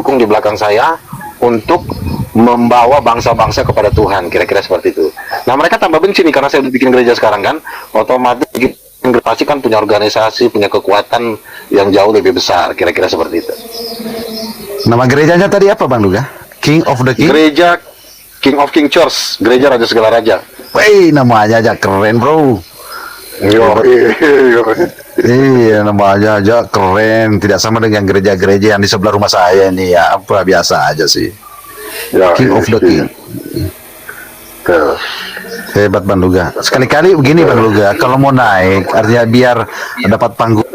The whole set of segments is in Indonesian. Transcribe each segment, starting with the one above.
mendukung di belakang saya untuk membawa bangsa-bangsa kepada Tuhan, kira-kira seperti itu. Nah mereka tambah benci nih karena saya udah bikin gereja sekarang kan, otomatis generasi kan punya organisasi, punya kekuatan yang jauh lebih besar, kira-kira seperti itu. Nama gerejanya tadi apa Bang Luga? King of the King? Gereja King of King Church, gereja raja segala raja. Wih, namanya aja keren bro. Iya, namanya aja keren. Tidak sama dengan gereja-gereja yang di sebelah rumah saya ini ya. Apa biasa aja sih. King of the King. Hebat Bang Luga. Sekali-kali begini Bang Luga, kalau mau naik, artinya biar dapat panggung.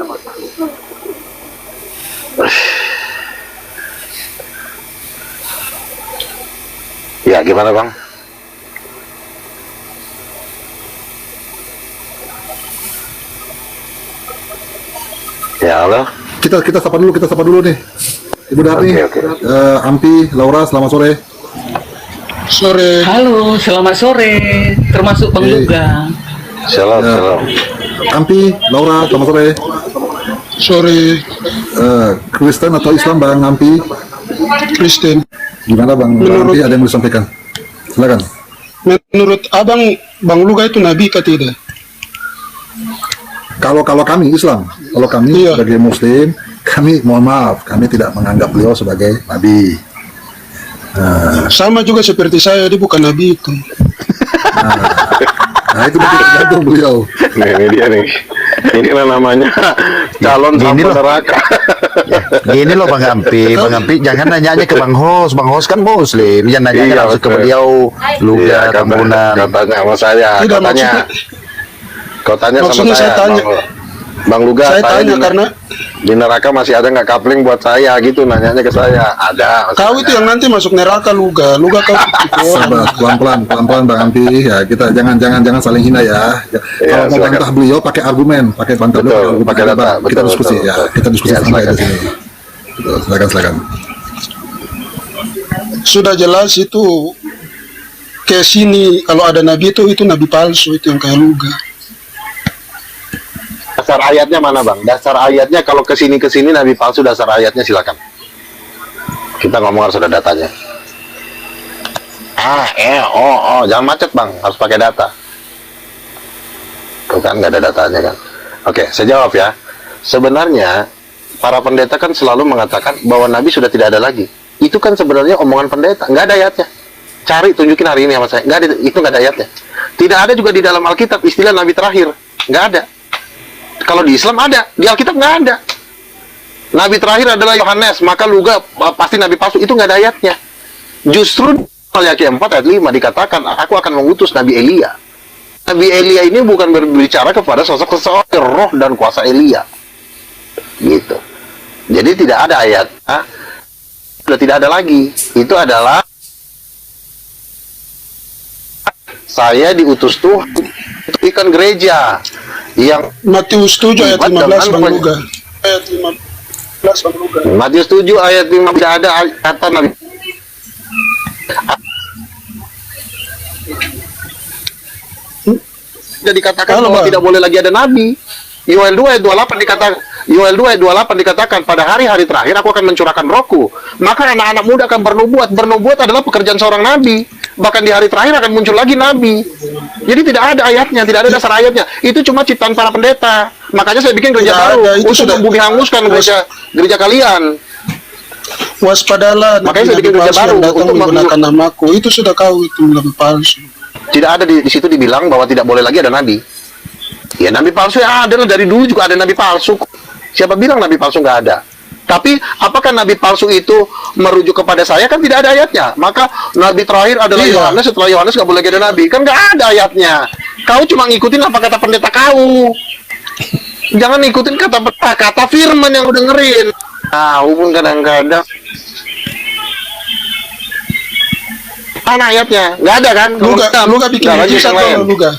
Ya, gimana Bang? Ya, halo. Kita sapa dulu nih. Ibu Darni, Oke. Ampi, Laura, selamat sore. Sore. Halo, selamat sore. Termasuk Bang Oke. Luga. Shalom, Ya. shalom. Ampi, Laura, selamat sore. Sore. Kristen atau Islam Bang Ampi? Kristen. Gimana Bang Menurut- Ampi, ada yang mau disampaikan? Silakan. Menurut abang, Bang Luga itu nabi kah tidak? Kalau kami Islam, kalau kami Iya. sebagai Muslim, kami mohon maaf, kami tidak menganggap beliau sebagai nabi. Sama juga seperti saya, dia bukan nabi itu. Nah itu berarti tergantung beliau. Nah, ini dia nih. Inilah namanya calon Gini sampo loh. neraka. Gini loh Bang Ampi, jangan nanya ke Bang Hos. Bang Hos kan Muslim, jangan nanya Iya, langsung ke betul. beliau. Luga, Iya, Tambunan. katanya sama saya. Tidak, Kau tanya sama maksudnya saya tanya. Bang Luga, Saya tanya di- karena di neraka masih ada nggak kapling buat saya gitu, nanyanya ke saya. Ada. kau itu yang nanti masuk neraka Luga. Luga kau itu orang. Sabar, pelan-pelan Bang Ampi. Ya kita jangan saling hina ya. Iya, Kalau mau silakan. bantah beliau pakai argumen, pakai bantah Betul, beliau, pakai data, Kita betul, diskusi betul, ya, betul. kita diskusi Ya, santai silakan. di sini. Betul, silakan. Sudah jelas itu ke sini kalau ada nabi itu nabi palsu itu yang kayak Luga. Dasar ayatnya mana Bang? Dasar ayatnya kalau kesini nabi palsu, dasar ayatnya silakan. Kita ngomong harus ada datanya. Jangan macet Bang, harus pakai data. Tuh kan nggak ada datanya kan. Oke, saya jawab ya. Sebenarnya para pendeta kan selalu mengatakan bahwa nabi sudah tidak ada lagi. Itu kan sebenarnya omongan pendeta, nggak ada ayatnya. Cari, tunjukin hari ini sama saya. Nggak ada, itu nggak ada ayatnya. Tidak ada juga di dalam Alkitab istilah nabi terakhir, nggak ada. Kalau di Islam ada, di Alkitab nggak ada. Nabi terakhir adalah Yohanes, maka Luga pasti nabi palsu, itu nggak ada ayatnya. Justru Maliaki 4 ayat 5 dikatakan, aku akan mengutus Nabi Elia. Nabi Elia ini bukan berbicara kepada sosok seseorang, roh dan kuasa Elia. Gitu. Jadi tidak ada ayat. Sudah tidak ada lagi. Itu adalah saya diutus Tuhan untuk ikan gereja yang Matius 7 ayat Hebat, 15 jangan Bang lupa. Luga. Ayat 15 Bang Luga. Matius 7 ayat 5 tidak ada kata Nabi. Tidak dikatakan Halo, bahwa Bang. tidak boleh lagi ada nabi. Yoel 2 ayat 28 dikatakan, Yoel 2 ayat 28 dikatakan, pada hari-hari terakhir aku akan mencurahkan rohku. Maka anak-anak muda akan bernubuat. Bernubuat adalah pekerjaan seorang nabi. Bahkan di hari terakhir akan muncul lagi nabi. Jadi tidak ada ayatnya, tidak ada dasar ayatnya. Itu cuma ciptaan para pendeta. Makanya saya bikin gereja Tidak baru ada, itu untuk sudah- membumi hanguskan gereja kalian. Waspadalah Makanya saya nabi bikin gereja palsu baru yang datang untuk menggunakan namaku. Itu sudah kau itu nabi palsu. Tidak ada di situ dibilang bahwa tidak boleh lagi ada nabi. Ya nabi palsu ya ada, dari dulu juga ada nabi palsu. Siapa bilang nabi palsu nggak ada? Tapi apakah nabi palsu itu merujuk kepada saya? Kan tidak ada ayatnya. Maka nabi terakhir adalah Iya. Yohanes, setelah Yohanes nggak boleh lagi ada nabi. Kan nggak ada ayatnya. Kau cuma ngikutin apa kata pendeta kau. Jangan ngikutin kata firman yang udah dengerin. Tahu pun kadang-kadang. Mana ayatnya? Nggak ada kan? Kalau Luga, nggak, Luga bikin nggak, lanjut mujizat yang lain. dulu Luga.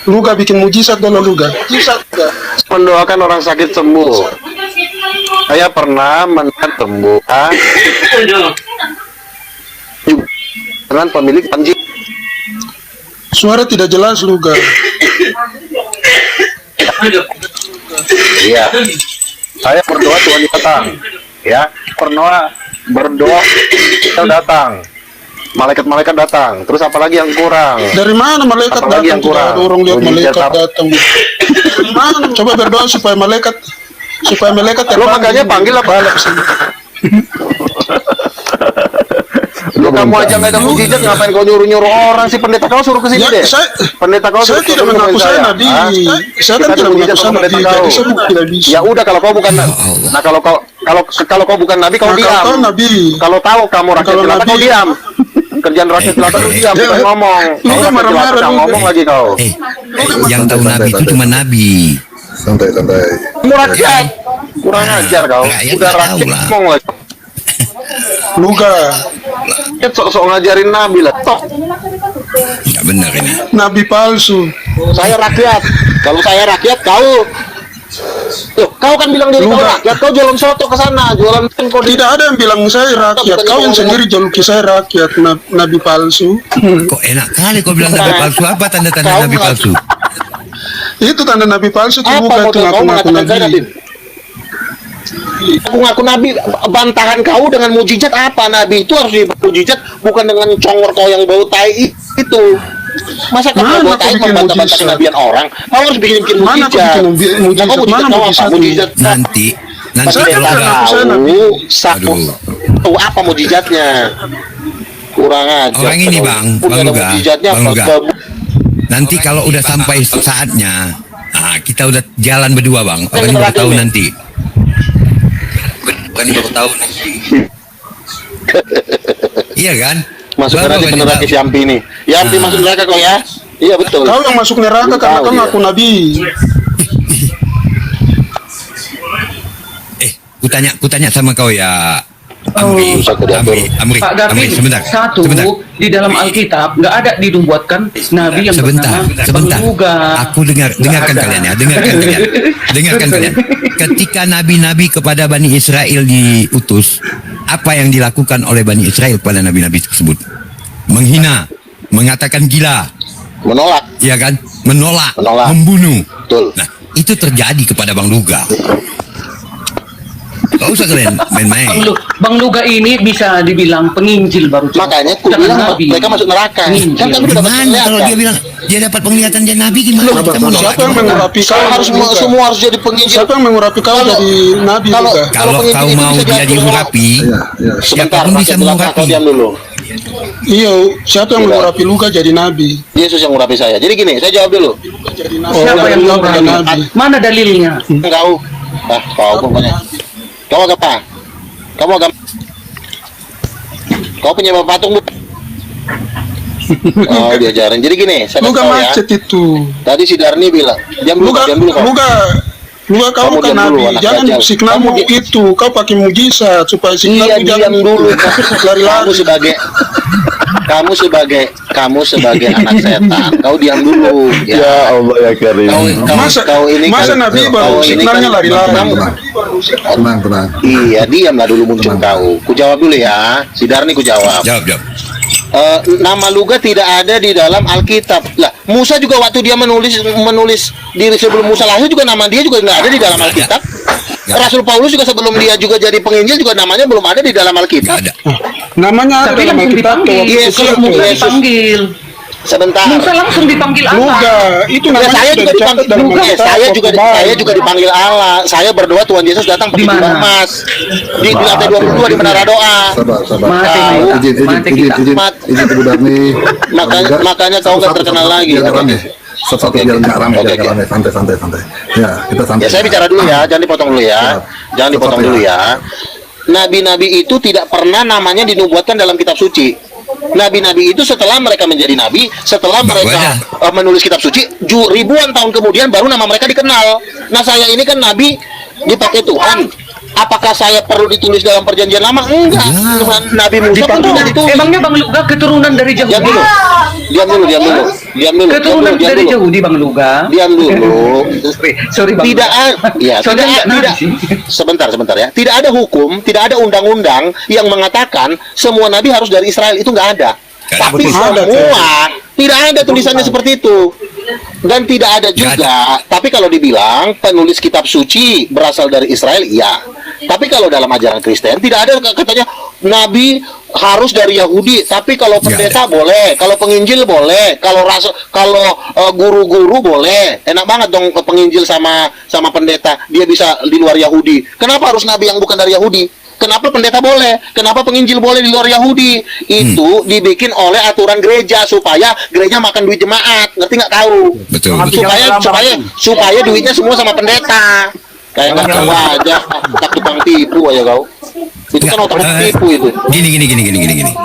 Luga bikin mujizat dulu Luga. Mujizat Luga. Mendoakan orang sakit sembuh. Saya pernah melihat sembuh dengan pemilik anjing. Suara tidak jelas Luga. Iya. Saya berdoa Tuhan datang. Ya, berdoa berdoa kita datang, malaikat-malaikat datang, terus apalagi yang kurang? Dari mana malaikat Apalagi yang datang? Tidak kurang? ada orang lihat Mujizat malaikat apa? datang. Dari mana? Coba berdoa supaya malaikat Lo makanya panggil apa? Lo kamu aja nggak ada mujizat, ngapain kau nyuruh orang sih? Pendeta kau suruh kesini Ya, deh. Pendeta kau saya suruh tidak ketemu mengaku dengan saya nabi. Ah, Saya kan kita tidak mujizat mengaku sama saya nabi. pendeta Jadi kau. saya tidak bisa. Ya udah, kalau kau bukan, nah kalau kau bukan nabi, kau Nah, diam. kau nabi. Kalau tahu kamu rakyat Kalau jelata, nabi- kau diam. Kerjaan rakyat jelata kau diam, Ya, bukan ngomong. lu Kalau kan rakyat jelata marah-marah jangan lu. ngomong lagi kau. Yang tahu nabi itu cuma nabi. Santai. Kamu rakyat, kurang ajar kau. Rakyat Udah nggak tahu rakyat lah. ngomong lagi. Luga, Rakyat sok-sok ngajarin nabi lah. Tok, Nggak benar ini. nabi palsu. saya rakyat. Kalau saya rakyat, kau. Loh, kau kan bilang diri kau Luga. rakyat, kau jualan soto ke sana, jualan kau di Tidak ada yang bilang saya rakyat. Kau yang sendiri juluki saya rakyat, nabi palsu. Kok enak kali kau bilang nabi palsu? Apa tanda-tanda Kau nabi nggak- palsu? Itu tanda nabi palsu. Itu apa bukan itu model kau ngaku-ngaku mengatakan saya nabi? nabi. Aku ngaku nabi, bantahan kau dengan mujizat apa? Nabi itu harus mujizat, bukan dengan congor kau yang bau tai itu. Masa kau Mana bau aku tai bikin membantah-bantah mujizat? kenabian orang? Kau harus bikin Mana aku mujizat. bikin mujizat? Nah, kau Mana kau apa? mujizatnya? Mujizat Nanti Pasti Saya kalau kan udah ngaku saya nabi. satu. Aduh. Tahu apa mujizatnya? Kurang aja. Orang ini, Bang, Punya Bang Luga, mujizatnya Bang apa? Luga. nanti kalau udah sampai saatnya, nah kita udah jalan berdua bang. Orang ini baru tahu nanti. Orang ini baru tahu nanti. Iya kan? Masuk Baru neraka orang ini neraka tahu. si Yampi nih. Yampi Nah. masuk neraka kau ya? Iya betul. Kau yang masuk neraka karena Tahu kau dia. ngaku nabi. Kutanya sama kau ya, Amri, Usah kau diatur. Amri, Pak Gavin, sebentar, satu sebentar. di dalam Alkitab nggak ada dinubuatkan nabi yang Sebentar. bernama Luga. Aku dengarkan ada. kalian ya, dengarkan kalian. Ketika nabi-nabi kepada Bani Israel diutus, apa yang dilakukan oleh Bani Israel kepada nabi-nabi tersebut? Menghina, mengatakan gila, Menolak. ya kan? Menolak, membunuh. Betul. Nah, itu terjadi kepada Bang Luga. Gak usah kalian main-main. Bang Luga ini bisa dibilang penginjil baru. Makanya aku Jangan bilang nabi. mereka masuk neraka. Penginjil. Kan kamu dapat Gimana kalau dia penglihatan. bilang dia dapat penglihatan dia nabi gimana? Kita mau nolak Siapa yang gimana? mengurapi kau? Kau harus Luga? semua harus jadi penginjil. Siapa yang mengurapi kau Kalau- jadi nabi kalau- juga? Kalau penginjil kau itu mau bisa dia diatur diurapi, Ya, ya. Sebentar, siapapun bisa rakyat jelata, mengurapi. kau diam dulu. Iya, siapa yang Sudah. mengurapi Luga jadi nabi? Yesus yang mengurapi saya. Jadi gini, saya jawab dulu. Siapa yang Luga mengurapi? bukan nabi. Mana dalilnya? Kau, kau pokoknya. Kau agama? Kamu agama? Kau punya patung bu? Oh, diajarin. Jadi gini, saya kasih Luga tahu ya. macet itu. Tadi si Darni bilang, diam dulu, Luga, diam dulu kau. Luga kau Kamu bukan diam dulu, nabi. anak Jangan dajjal. signalmu Kamu di- itu. Kau pakai mujizat supaya Iya, signalmu diam dulu. Kamu lari-lari. kamu sebagai anak setan. Kau diam dulu. Ya, Allah ya Karim. kau ini Masa kan, nabi kau baru ini signalnya kan- lari-lari. Tenang. Iya, diamlah dulu muncul kau. Ku jawab dulu ya. Si Darni ku jawab. Jawab. Nama Luga tidak ada di dalam Alkitab. Lah, Musa juga waktu dia menulis diri sebelum Musa lahir juga nama dia juga nggak ada di dalam Nggak ada. Alkitab. Nggak ada. Rasul Paulus juga sebelum dia juga jadi penginjil juga namanya belum ada di dalam Nggak Alkitab. ada. Namanya ada Tapi dalam langsung Alkitab. dipanggil. Yesus, Kalau Musa Yesus. dipanggil. Sebentar. Musa langsung dipanggil Luga Allah. itu Ya, namanya saya sudah juga dicatat dipanggil dalam Luga. Alkitab. Saya juga dipanggil Allah. Saya berdoa Tuhan Yesus datang pakai Di mana? jubah emas. Di lantai 22 di menara doa. Sabar. Mati, mati kita. Izin Ibu Darni. Makanya kau nggak terkenal lagi. Biar nggak rame. Satu Oke, biar oke. nggak rame, Oke, biar nggak oke. rame. Santai. Ya, kita santai. Ya, saya bicara dulu ya, jangan dipotong dulu ya. Jangan dipotong dulu ya. Nabi-nabi itu tidak pernah namanya dinubuatkan dalam kitab suci. Nabi-nabi itu setelah mereka menjadi nabi, setelah Baru mereka menulis kitab suci, ribuan tahun kemudian baru nama mereka dikenal. Nah, saya ini kan nabi dipakai Tuhan. Apakah saya perlu ditulis dalam perjanjian lama? Enggak. Nabi Musa pun tidak ditulis. Emangnya Bang Luga keturunan dari Yahudi? Diam dulu. Keturunan dari Yahudi Bang Luga. Diam dulu. Sorry Bang. Tidak ada, ya, Soalnya nggak nabi tidak. sih. Sebentar ya. Tidak ada hukum, tidak ada undang-undang yang mengatakan semua nabi harus dari Israel, itu nggak ada. Nggak ada. Tapi Betul. semua tidak ada tulisannya seperti itu. Dan tidak ada Nggak juga. Tapi kalau dibilang penulis kitab suci berasal dari Israel, iya. Tapi kalau dalam ajaran Kristen tidak ada katanya Nabi harus dari Yahudi, tapi kalau pendeta boleh, kalau penginjil boleh, kalau guru-guru boleh. Enak banget dong penginjil sama pendeta, dia bisa di luar Yahudi. Kenapa harus nabi yang bukan dari Yahudi? Kenapa pendeta boleh? Kenapa penginjil boleh di luar Yahudi? Itu dibikin oleh aturan gereja supaya gereja makan duit jemaat. Ngerti nggak tahu? Betul. Supaya duitnya semua sama pendeta. Kayak nggak tahu aja, tak tukang tipu aja kau. Itu kan otak tipu itu. Gini.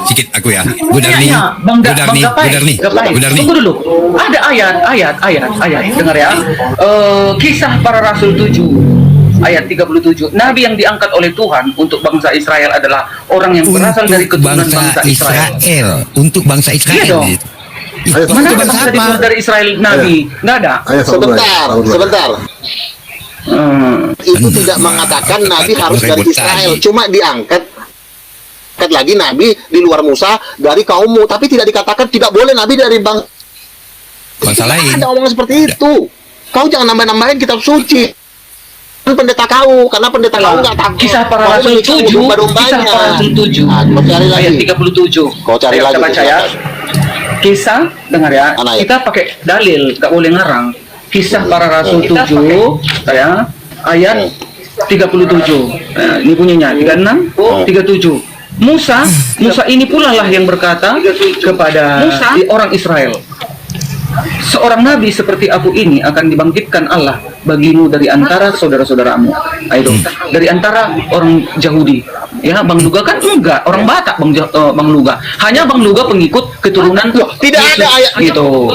Sikit aku ya. Bu Darni. Bu Darni. Tunggu dulu. Ada ayat. Dengar ya. Kisah para Rasul 7. Ayat 37. Nabi yang diangkat oleh Tuhan untuk bangsa Israel adalah orang yang berasal dari keturunan bangsa Israel. Untuk bangsa Israel. Iya dong. Mana ada bangsa dari Israel Nabi? Nggak ada. Sebentar. Itu tidak mengatakan Nabi harus dari Israel, cuma diangkat lagi Nabi di luar Musa dari kaummu, tapi tidak dikatakan tidak boleh Nabi dari bangsa lain. Ada omongan seperti itu. Kau jangan nambah-nambahin kitab suci. Pendeta kau, karena pendeta kau nggak takut. Kisah para Rasul 7. Kisah para Rasul 7. Cari lagi. Ayat 37. Kau cari lagi. Kita baca ya. Kisah, dengar ya. Kita pakai dalil, nggak boleh ngarang. Kisah para Rasul 7 ya, ayat 37. Nah, ini punyanya 36, 37. Musa ini pula lah yang berkata kepada orang Israel, seorang nabi seperti aku ini akan dibangkitkan Allah bagimu dari antara saudara-saudaramu. Ayo, dari antara orang Yahudi. Ya, Bang Luga kan enggak, orang Batak Bang Luga. Hanya Bang Luga pengikut keturunan tidak ada ayat gitu.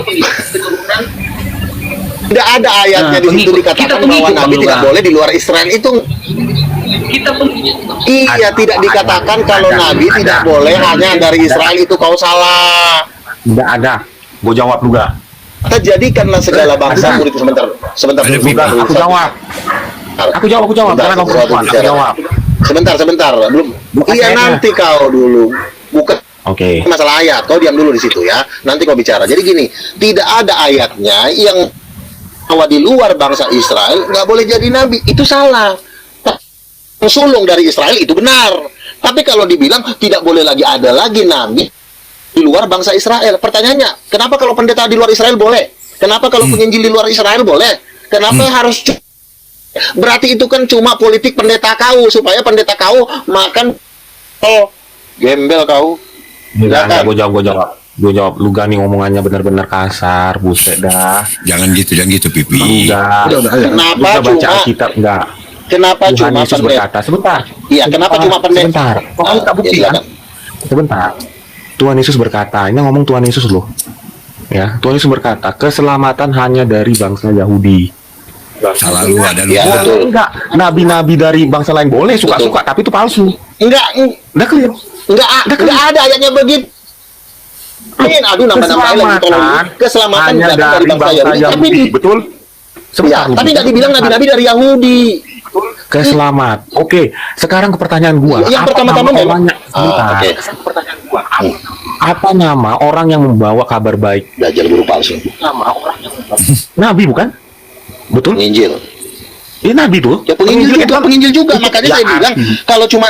Tidak ada ayatnya di situ dikatakan bahwa Nabi tidak boleh di luar Israel itu. Iya, tidak dikatakan kalau Nabi tidak boleh hanya dari Israel, itu kau salah. Tidak ada. Gue jawab juga. Kita jadikanlah segala bangsa murid. Sebentar. Aku jawab. Karena kau perempuan, aku jawab. Sebentar. Belum. Iya, nanti kau dulu. Bukan. Oke. Masalah ayat, kau diam dulu di situ ya. Nanti kau bicara. Jadi gini, tidak ada ayatnya yang bahwa di luar bangsa Israel nggak boleh jadi nabi, itu salah. Sulung dari Israel itu benar. Tapi kalau dibilang tidak boleh lagi ada lagi nabi di luar bangsa Israel, pertanyaannya, kenapa kalau pendeta di luar Israel boleh? Kenapa kalau penginjil di luar Israel boleh? Kenapa harus? Berarti itu kan cuma politik pendeta kau, supaya pendeta kau makan gembel kau. Gue jawab. Lu gani ngomongannya benar-benar kasar, buset dah. Jangan gitu Pipi. Udah. Kenapa baca cuma Alkitab enggak? Kenapa Tuhan cuma Yesus pendeta? berkata, sebentar. Iya, kenapa cuma pendeta? Sebentar. Kok tak buktikan? Sebentar. Tuhan Yesus berkata, ini ngomong Tuhan Yesus loh. Ya, Tuhan Yesus berkata, keselamatan hanya dari bangsa Yahudi. Selalu ada Ya, luka. betul. Enggak, nabi-nabi dari bangsa lain boleh suka-suka, tapi itu palsu. Enggak Clear. ada ayatnya begitu. Aduh, nambah-nambah lagi, tolong. Keselamatan hanya datang dari bangsa Yahudi. Tapi betul? ya, tapi nggak dibilang nabi-nabi dari Yahudi. Keselamat. Oke, sekarang ke pertanyaan gua. Yang pertama-tama memang. Oke. Apa nama orang yang membawa kabar baik? Belajar guru palsu. Nabi bukan? Betul? Penginjil. Ini nabi tuh. Ya penginjil juga. Makanya saya bilang kalau cuma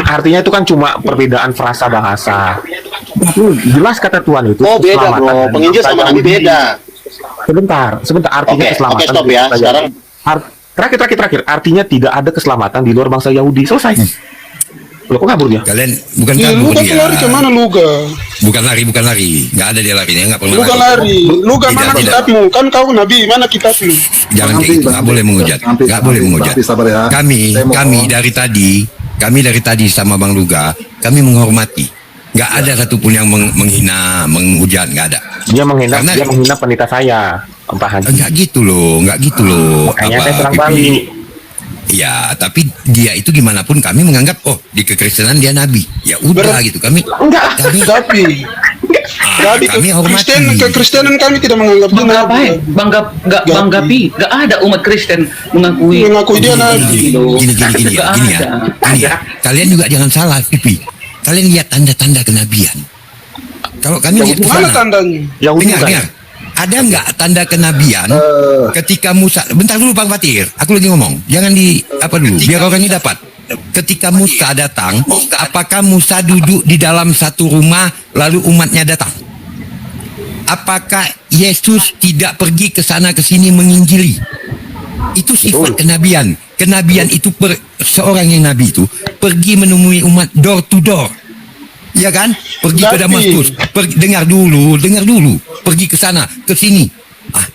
artinya itu kan cuma perbedaan frasa bahasa. Jelas kata Tuhan itu. beda keselamatan bro. dari Penginjil bangsa sama nabi Yahudi. beda. Sebentar. Artinya keselamatan. Oke, stop ya. Sekarang terakhir. Artinya tidak ada keselamatan di luar bangsa Yahudi. Selesai. Lo kok kabur dia? Kalian bukan Iya, kabur Luga dia. lari kemana Luga? Bukan lari. Nggak ada dia larinya, nggak pernah Luga lari. Luga Tidak, mana tidak. kitabmu? Kan kau nabi, mana kitabmu? Jangan kayak gitu, nggak boleh menghujat. Nggak boleh menghujat. Sabar ya. Saya mau- Kami dari tadi sama Bang Luga, kami menghormati. Nggak ada satupun yang menghina, menghujat, nggak ada. Dia menghina Karena- pendeta saya, Pak Haji. Nggak gitu loh. Makanya saya serang balik. Iya, tapi dia itu gimana pun kami menganggap di kekristenan dia nabi. Ya udah gitu. Kami Tapi kami hormati. Kekristenan kami tidak menganggap dia nabi. Banggapi, nggak ada umat Kristen mengakui dia nabi. Gini ya. Kalian juga jangan salah, Pipi. Kalian lihat tanda-tanda kenabian. Kalau kami lihat ke Mana sana, tandanya? Yahudi bukan? dengar. Ada nggak tanda kenabian ketika Musa? Bentar dulu Bang Fatir, aku lagi ngomong. Jangan di apa dulu, biar orang ini dapat. ketika Musa datang, apakah Musa duduk di dalam satu rumah lalu umatnya datang? Apakah Yesus tidak pergi ke sana ke sini menginjili? Itu sifat kenabian. Kenabian itu seorang yang nabi itu pergi menemui umat door to door. Ya kan? Pergi ke Tapi- Damaskus. Dengar dulu. Pergi ke sana, ke sini.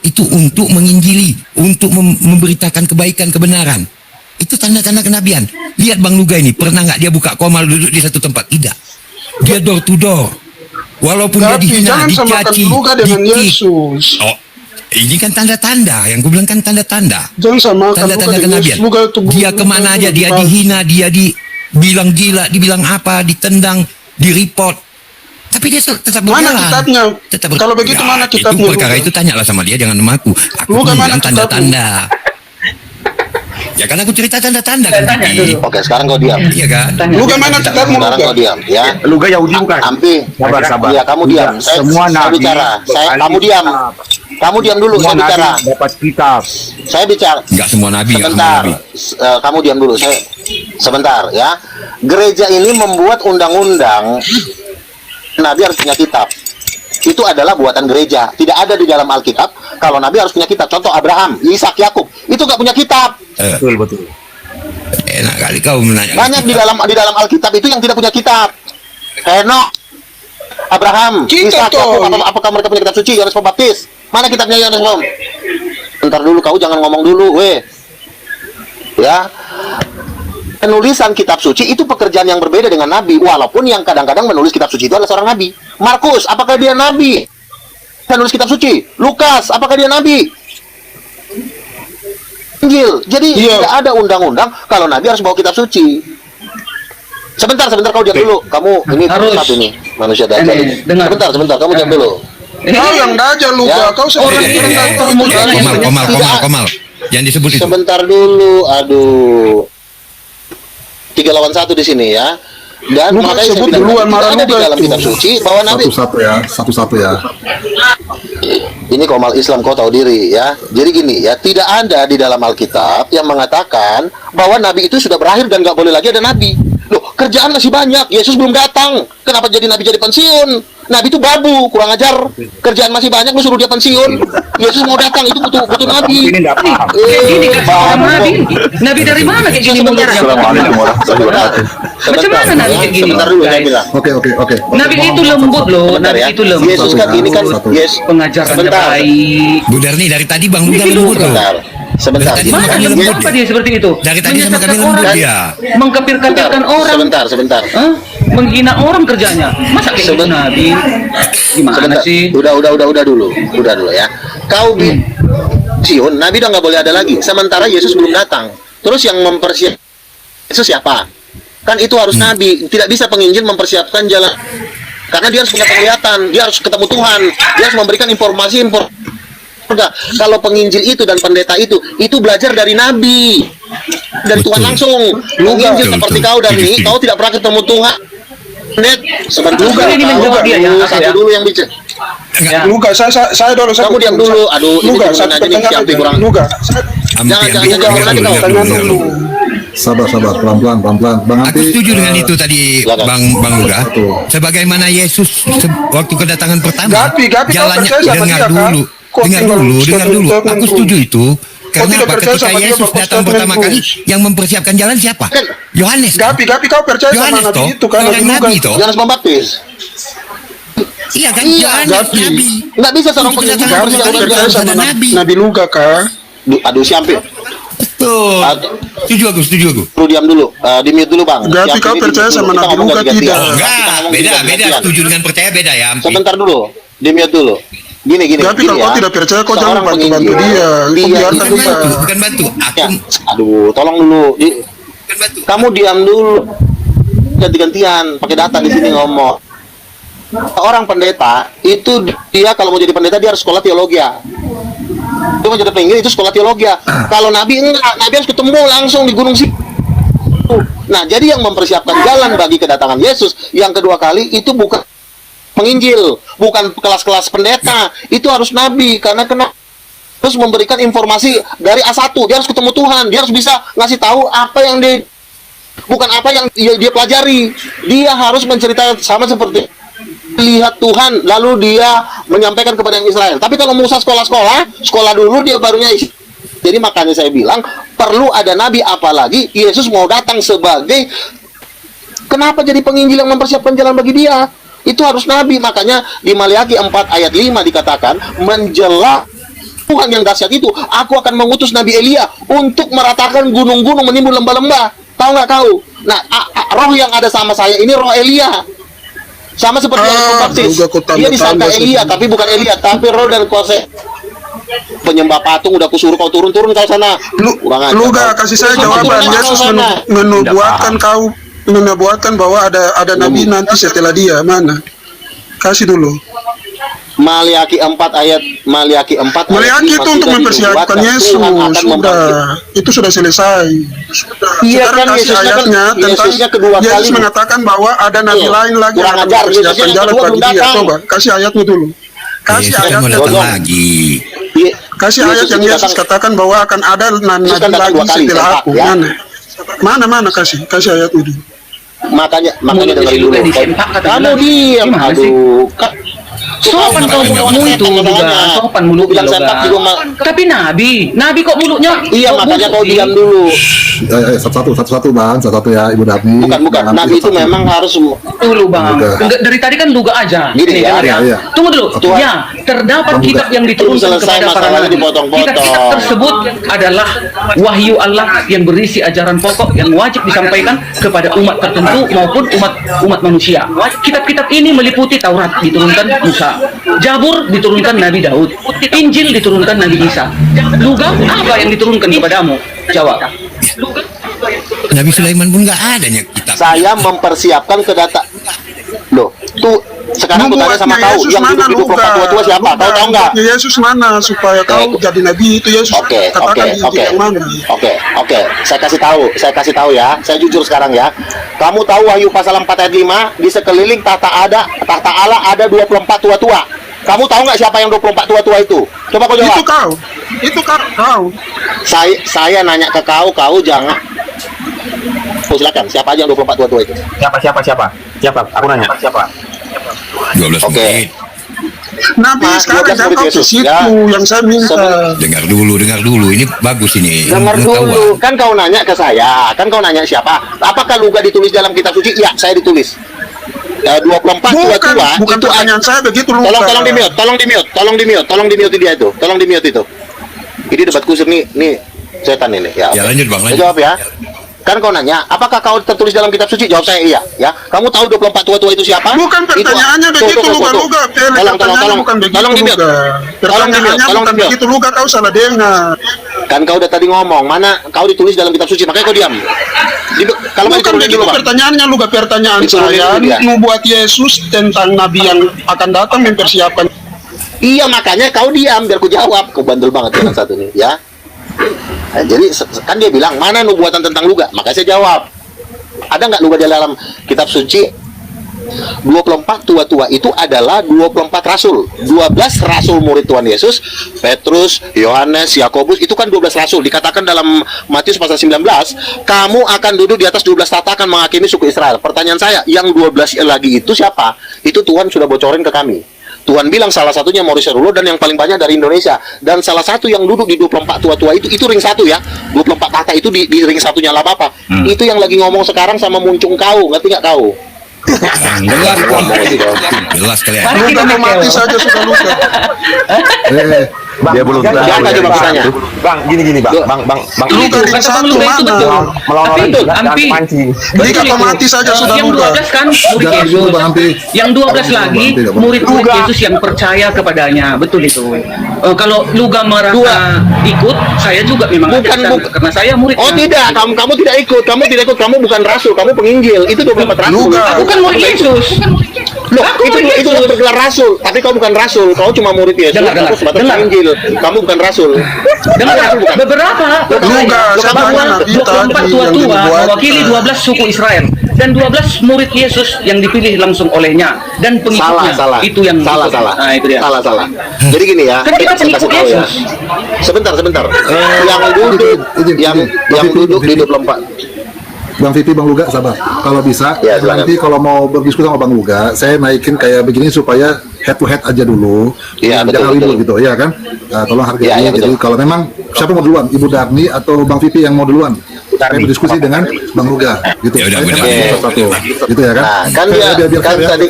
Itu untuk menginjili, untuk memberitakan kebaikan, kebenaran. Itu tanda-tanda kenabian. Lihat Bang Luga ini, pernah nggak dia buka komal duduk di satu tempat? Tidak. Dia door to door. Walaupun dia Tapi dihina, jangan samakan dicaci, Luka dengan dikick. Yesus. Oh, ini kan tanda-tanda. Yang gue bilang kan tanda-tanda. Jangan samakan Luka Tanda-tanda dengan kenabian. Yesus. Luka itu Dia kemana aja, dia dihina, dia dibilang gila, dibilang apa, ditendang, di-report. Tapi dia tetap berjalan. Mana kitabnya? Tetap Kalau begitu mana kitabnya, Itu perkara Luka? itu tanyalah sama dia, jangan sama aku. Aku Luka, cuma mana bilang kitabnya? tanda-tanda. Ya kan aku cerita tanda-tanda kan. Tanya Titi. dulu. Oke, sekarang kau diam. Iya kan? Luka mana kitabmu, Sekarang Luka? kau diam, ya. Luga Yahudi bukan? Ampi. Sabar. Iya, kamu diam. Tidak, Saya, semua saya nabi bicara. Kamu diam. Kamu diam dulu, Semua saya bicara. nabi dapat kitab. Saya bicara. Enggak semua nabi, enggak semua Sebentar, nabi. kamu diam dulu. Sebentar ya. Gereja ini membuat undang-undang nabi harus punya kitab. Itu adalah buatan gereja. Tidak ada di dalam Alkitab. Kalau nabi harus punya kitab. Contoh Abraham, Ishak, Yakub. Itu nggak punya kitab. Betul. Enak kali kau menanya. Banyak di dalam Alkitab itu yang tidak punya kitab. Henok, Abraham, Kitab Ishak, Yakub. toh. Apakah mereka punya kitab suci? Yohanes Pembaptis. Mana kitabnya Yohanes Pembaptis? Bentar dulu, kau jangan ngomong dulu, weh. Ya. Penulisan kitab suci itu pekerjaan yang berbeda dengan nabi, walaupun yang kadang-kadang menulis kitab suci itu adalah seorang nabi. Markus, apakah dia nabi? Penulis kitab suci. Lukas, apakah dia nabi? Injil. Jadi Iya. tidak ada undang-undang kalau nabi harus bawa kitab suci. Sebentar kau diam dulu. Kamu ini Harus. satu ini manusia dajjal ini. Dengar. Sebentar, kamu diam dulu. Kau yang dajal, Luka. Ya. Kau sendiri Orang yang itu dajal. Komal. Yang disebut itu. Sebentar dulu, aduh. 3 lawan 1 di sini ya. Dan Luka makanya saya sebut bilang duluan, tidak marah ada di Luka dalam itu. kitab suci bahwa nabi. Satu-satu ya. Ini komal Islam, kau tahu diri ya. Jadi gini ya, tidak ada di dalam Alkitab yang mengatakan bahwa nabi itu sudah berakhir dan nggak boleh lagi ada nabi. Loh, kerjaan masih banyak. Yesus belum datang. Kenapa jadi nabi jadi pensiun? Nabi itu babu, kurang ajar. Kerjaan masih banyak, lu suruh dia pensiun. Yesus mau datang, itu butuh nabi. Ini enggak paham. Kayak gini kan orang babu. nabi. Nabi dari mana kayak gini mulutnya? Macam mana nabi kayak gini? Sebentar dulu saya bilang. Oke. Nabi itu lembut loh, Sebentar nabi ya. itu lembut. Yesus kan ini kan Satu. Yes. Pengajarannya Sebentar. baik. Bu Darni dari tadi Bang Luga lembut loh. Sebentar. Dari tadi Mana Makanya lembut lembut apa dia seperti itu? Dari tadi sama kami Menyesatkan lembut orang, dia. mengkapir-kapirkan orang. Sebentar. Hah? Menghina orang kerjanya. Masa kayak gitu Sebentar. nabi? Gimana Sebentar. sih? Udah dulu ya. Kau Sion, Nabi udah nggak boleh ada lagi. Sementara Yesus belum datang. Terus yang mempersiapkan Yesus siapa? Kan itu harus Nabi. Tidak bisa penginjil mempersiapkan jalan. Karena dia harus punya penglihatan. Dia harus ketemu Tuhan. Dia harus memberikan informasi. Kalau penginjil itu dan pendeta itu belajar dari Nabi. Dari Tuhan Betul. langsung. Penginjil Betul, seperti betul. kau dan Setuju. kau tidak pernah ketemu Tuhan. Sebentar. Luka ini menjawab dia ya, Satu ya. dulu yang bicara. Ya. Luka, saya dulu. Kamu diam dulu. Aduh, ini Luka, cuma satu aja nih, pertanyaan siapa aja. kurang. Luka, Jangan, pertanyaan dulu. Sabar, pelan-pelan. Bang Aku Ampi, setuju dengan itu tadi silakan. Bang Luga. Betul. Sebagaimana Yesus waktu kedatangan pertama, Gapi, kau jalannya percaya sama dengar dia, Kak? dulu. Kok Dengar tinggal dulu. statement Aku setuju itu. Karena tidak apa? percaya Ketika sama dia, Yesus Bapak datang statement pertama kali, terus. yang mempersiapkan jalan siapa? Kan. Yohanes. kan? Gapi, kau percaya sama Yohanes nabi toh, itu kan? seorang nabi toh. Yohanes Pembaptis. Iya kan? Iya, Yohanes Gapi. nabi. Nggak bisa seorang Untuk penginjil kedatangan Gapi, kau pertama percaya harus sama ada nabi. nabi Luka, Kak? Aduh, siapa? Betul. Setuju aku. Perlu diam dulu. Di mute dulu, Bang. Gapi, Siapa kau ini percaya di mute sama dulu. Kita Nabi ngomong Luka ganti-gantian. tidak? Oh, Kita enggak, ngomong beda. ganti-gantian. Setuju dengan percaya beda ya. Ampi. Sebentar dulu. Di mute dulu. Gini Gapi, gini kalau kau ya. tidak percaya, kau jangan Seorang bantu-bantu penginjil, dia. Kau biarkan Bukan dia. bukan bantu. Aku Ya. Aduh, tolong dulu. bukan bantu. Kamu diam dulu. Ganti-gantian pakai data di sini ngomong. Orang pendeta itu dia kalau mau jadi pendeta dia harus sekolah teologi. Dia mau jadi penginjil itu sekolah teologi. Kalau nabi enggak, nabi harus ketemu langsung di gunung sih. Nah, jadi yang mempersiapkan jalan bagi kedatangan Yesus yang kedua kali itu bukan penginjil, bukan kelas-kelas pendeta, itu harus nabi karena kena terus memberikan informasi dari A1, dia harus ketemu Tuhan, dia harus bisa ngasih tahu apa yang dia bukan apa yang dia pelajari. Dia harus menceritakan sama seperti lihat Tuhan, lalu dia menyampaikan kepada yang Israel. Tapi kalau Musa sekolah dulu dia barunya isi. Jadi makanya saya bilang perlu ada nabi, apalagi Yesus mau datang sebagai, kenapa jadi penginjil yang mempersiapkan jalan bagi dia? Itu harus nabi. Makanya di Maliaki 4 ayat 5 dikatakan menjela Tuhan yang dahsyat itu, aku akan mengutus Nabi Elia untuk meratakan gunung-gunung, menimbun lembah-lembah. Tahu nggak tahu? Nah, roh yang ada sama saya ini roh Elia. Sama seperti Yohanes Pembaptis. Dia disangka Elia, tapi bukan Elia, tapi roh dan kuasa penyembah patung. Udah kusuruh kau turun ke sana. Lu gak kasih saya jawaban. Yesus menubuatkan bahwa ada nabi nanti setelah dia. Mana? Kasih dulu. Maliaki 4 ayat Maliaki itu untuk mempersiapkan Yesus. Itu sudah selesai. Iya kan, sekarang kasih ayatnya tentang Yesus mengatakan bahwa ada nabi lain lagi yang akan mempersiapkan jalan bagi dia. Coba kasih ayatnya dulu. Kasih ayatnya dulu. Kasih ayat yang Yesus katakan bahwa akan ada nabi lagi setelah aku. Mana kasih ayat itu. Makanya dengerin dulu. Kamu diam. Aduh. Sopan kau mulutmu itu juga, sopan mulut bilang sentak juga. Tapi nabi kok mulutnya? Iya, makanya kau diam dulu. Satu-satu bang, satu ya Ibu Daphne. Bukan, nabi itu memang harus dulu bang. Dari tadi kan duga aja. Gini ya. Tunggu dulu. Ya, terdapat kitab yang diturunkan kepada para nabi. Kitab tersebut adalah wahyu Allah yang berisi ajaran pokok yang wajib disampaikan kepada umat tertentu maupun umat manusia. Kitab-kitab ini meliputi Taurat diturunkan Musa, Jabur diturunkan Nabi Daud, Injil diturunkan Nabi Isa. Luga apa yang diturunkan kepadamu? Jawab. Nabi Sulaiman pun nggak adanya kitab. Saya mempersiapkan kedatangan. Loh, tuh sekarang aku tanya sama kau, yang duduk tua-tua siapa? Kau tahu nggak? Yesus mana supaya kau jadi nabi itu Yesus? Oke. Saya kasih tahu ya. Saya jujur sekarang ya. Kamu tahu Wahyu pasal 4 ayat 5, di sekeliling tahta Allah ada 24 tua-tua. Kamu tahu nggak siapa yang 24 tua-tua itu? Coba kau jawab. Itu kau. Saya nanya ke kau jangan. Silakan, siapa aja yang 24 tua-tua itu? Siapa? Aku nanya. Siapa? 12 menit. Nabi sekarang kau ke situ yang saya minta. Dengar dulu. Ini bagus ini. Dengar dulu. Kan kau nanya ke saya. Kan kau nanya siapa? Apakah Luka ditulis dalam kitab suci? Ya, saya ditulis. 24 tua-tua. Bukan itu pertanyaan saya begitu. Tolong di mute dia itu. Tolong di mute itu. Ini debat kusir nih setan ini. Ya, lanjut bang. Saya jawab ya. Kan kau nanya, apakah kau tertulis dalam kitab suci? Jawab saya iya. Ya, kamu tahu 24 tua-tua itu siapa? Bukan pertanyaannya begitu, Luga. Tolong di mute. Pertanyaannya bukan begitu, Luga. Kau salah dengar. Kan kau udah tadi ngomong, mana kau ditulis dalam kitab suci, makanya kau diam. Kalau bukan begitu pertanyaannya, Luga. Pertanyaan saya, nubuat Yesus tentang nabi yang akan datang mempersiapkan. Iya, makanya kau diam biar ku jawab. Kau bandel banget dengan satu ini, ya. Nah, jadi kan dia bilang mana nubuatan tentang Luga, maka saya jawab ada nggak Luga di dalam kitab suci? 24 tua-tua itu adalah 24 rasul, 12 rasul murid Tuhan Yesus, Petrus, Yohanes, Yakobus, itu kan 12 rasul. Dikatakan dalam Matius pasal 19, kamu akan duduk di atas 12 tahta akan menghakimi suku Israel. Pertanyaan saya, yang 12 lagi itu siapa? Itu Tuhan sudah bocorin ke kami. Tuhan bilang salah satunya Maurice Rulo dan yang paling banyak dari Indonesia. Dan salah satu yang duduk di 24 tua-tua itu ring satu ya. 24 tahta itu di ring satunya lah Bapak. Itu yang lagi ngomong sekarang sama muncung kau, ngerti nggak kau? Jelas kalian. Luka mau mati saja sudah Luka. Dia belum tahu. Siapa coba bertanya? Bang, gini bang. Luka ring satu mana? Jika kau mati saja sudah Luka. Yang 12 kan murid Yesus. Yang 12 lagi murid Yesus yang percaya kepadanya. Betul itu. Kalau Luga merasa ikut, saya juga memang karena saya murid. Oh tidak, kamu tidak ikut. Kamu bukan rasul, kamu penginjil. Itu 24 rasul. Bukan murid Yesus. Loh, itu bergelar rasul, tapi kau bukan rasul. Kau cuma murid Yesus. Dengar. Penginjil. Kamu bukan rasul. Dengar, beberapa 24 tua-tua mewakili 12 suku Israel dan 12 murid Yesus yang dipilih langsung olehnya dan pengikutnya. Salah. Itu yang salah. Nah, itu dia. Salah. Jadi gini ya. Kan kita pengikut Yesus. Sebentar. Yang duduk di 24. Bang Vipi, Bang Luga, sabar. Kalau bisa, Ya, silakan. nanti kalau mau berdiskusi sama Bang Luga, saya naikin kayak begini supaya head to head aja dulu. Iya, betul, Jangan ribut betul. gitu, ya kan? Tolong hargai. Iya, iya, Jadi betul. kalau memang siapa mau duluan, Ibu Darni atau Bang Vipi yang mau duluan? Saya berdiskusi dengan Bang Luga, gitu. Ya udah, Saya udah. kasih satu-satu, gitu ya kan? Nah, kan Fair dia ya, biar kan fair ya. tadi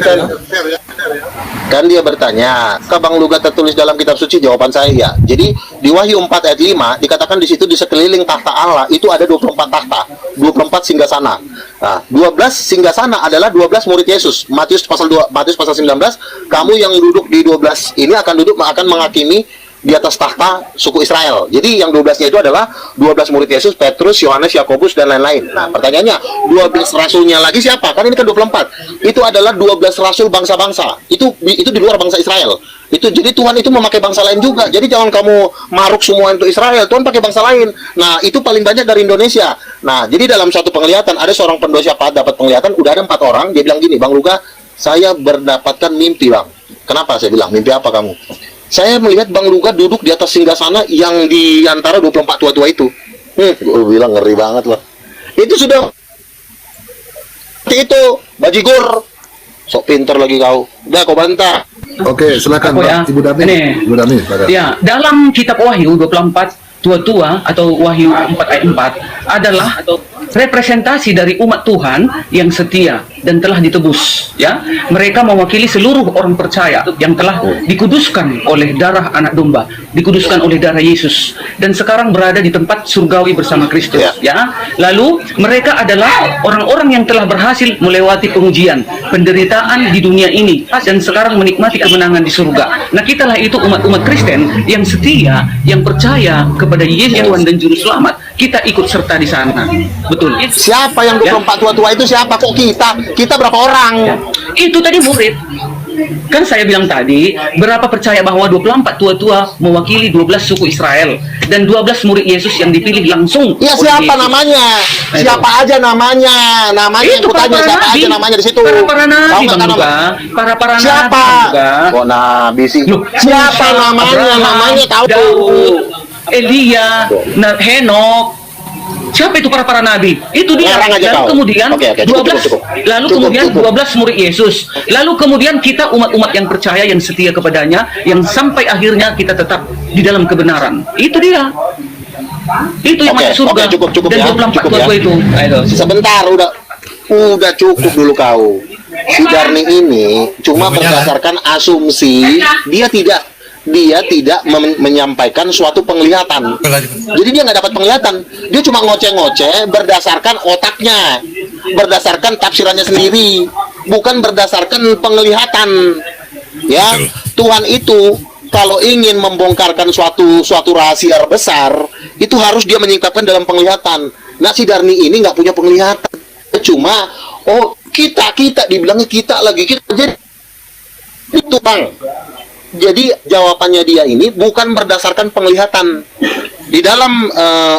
kan dia bertanya, ke Bang Luga tertulis dalam kitab suci? Jawaban saya ya. Jadi di Wahyu 4 ayat 5 dikatakan di situ di sekeliling tahta Allah itu ada 24 tahta, 24 singgasana. Nah, 12 singgasana adalah 12 murid Yesus. Matius pasal 19, kamu yang duduk di 12 ini akan menghakimi di atas tahta suku Israel. Jadi yang 12-nya itu adalah 12 murid Yesus, Petrus, Yohanes, Yakobus, dan lain-lain. Nah, pertanyaannya, 12 rasulnya lagi siapa? Kan ini kan 24. Itu adalah 12 rasul bangsa-bangsa. Itu di luar bangsa Israel. Itu jadi Tuhan itu memakai bangsa lain juga. Jadi jangan kamu maruk semua untuk Israel. Tuhan pakai bangsa lain. Nah, itu paling banyak dari Indonesia. Nah, jadi dalam satu penglihatan ada seorang pendosa dapat penglihatan, udah ada 4 orang, dia bilang gini, Bang Luga, saya mendapatkan mimpi, Bang. Kenapa? Saya bilang, mimpi apa kamu? Saya melihat Bang Luga duduk di atas singgasana yang di antara 24 tua-tua itu. Gue bilang ngeri banget loh. Itu sudah itu bajigur. Sok pinter lagi kau. Udah kau bantah. Oke, silakan Aku Bang. ya. Ibu Darni. Ini. Ibu Darni, silakan. Ya, dalam kitab Wahyu 24 tua-tua atau Wahyu 4 ayat 4 adalah representasi dari umat Tuhan yang setia dan telah ditebus, ya. Mereka mewakili seluruh orang percaya yang telah dikuduskan oleh darah anak domba, dikuduskan oleh darah Yesus, dan sekarang berada di tempat surgawi bersama Kristus, ya. Lalu mereka adalah orang-orang yang telah berhasil melewati pengujian, penderitaan di dunia ini, dan sekarang menikmati kemenangan di surga. Nah, kitalah itu umat-umat Kristen yang setia, yang percaya kepada Yesus Tuhan dan Juru Selamat. Kita ikut serta di sana. Betul. Siapa yang 24 tua-tua itu siapa? Kok kita? Kita berapa orang? Ya. Itu tadi murid. Kan saya bilang tadi, berapa percaya bahwa 24 tua-tua mewakili 12 suku Israel dan 12 murid Yesus yang dipilih langsung Ya oleh siapa Yesus. namanya? Nah, Siapa aja namanya? Namanya yang Itu kutanya siapa nabi. aja namanya di situ? Para nabi, Tahu nggak Bang nama? Luga. Para Siapa? nabi, Bang Luga. Kok nabi sih? Loh, Siapa Musa, namanya? Abraham, Namanya tahu. Daud, Elia, Henok. Siapa itu para nabi? Itu dia. Ngarang aja Lalu kau. kemudian Oke, 12 cukup. lalu Cukup, kemudian cukup. 12 murid Yesus. Lalu kemudian kita umat-umat yang percaya, yang setia kepadanya, yang sampai akhirnya kita tetap di dalam kebenaran. Itu dia. Itu yang Oke, masuk surga. oke, cukup Dan ya, 24 cukup ya. tua itu. Ayo. Sebentar, udah cukup dulu kau. Si Darni ini cuma berdasarkan asumsi, dia tidak menyampaikan suatu penglihatan. Jadi dia nggak dapat penglihatan. Dia cuma ngoceh-ngoceh berdasarkan otaknya, berdasarkan tafsirannya sendiri, bukan berdasarkan penglihatan. Ya, Tuhan itu kalau ingin membongkarkan suatu rahasia besar, itu harus dia menyingkapkan dalam penglihatan. Nah, si Darni ini nggak punya penglihatan. Cuma, kita dibilangnya kita lagi kita jadi itu Bang. Jadi jawabannya dia ini bukan berdasarkan penglihatan. Di dalam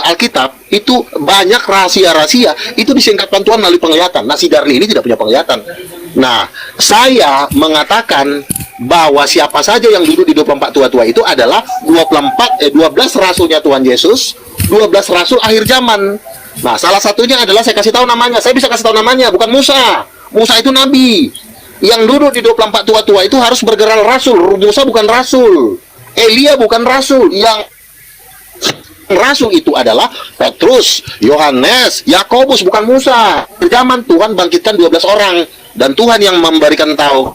Alkitab itu banyak rahasia-rahasia itu disingkapkan Tuhan melalui penglihatan. Nah, si Darni ini tidak punya penglihatan. Nah, saya mengatakan bahwa siapa saja yang duduk di 24 tua-tua itu adalah 12 rasulnya Tuhan Yesus, 12 rasul akhir zaman. Nah, salah satunya adalah saya kasih tahu namanya. Saya bisa kasih tahu namanya, bukan Musa. Musa itu nabi. Yang duduk di 24 tua-tua itu harus bergerak rasul. Musa bukan rasul. Elia bukan rasul. Yang rasul itu adalah Petrus, Yohanes, Yakobus, bukan Musa. Di zaman Tuhan bangkitkan 12 orang. Dan Tuhan yang memberikan tahu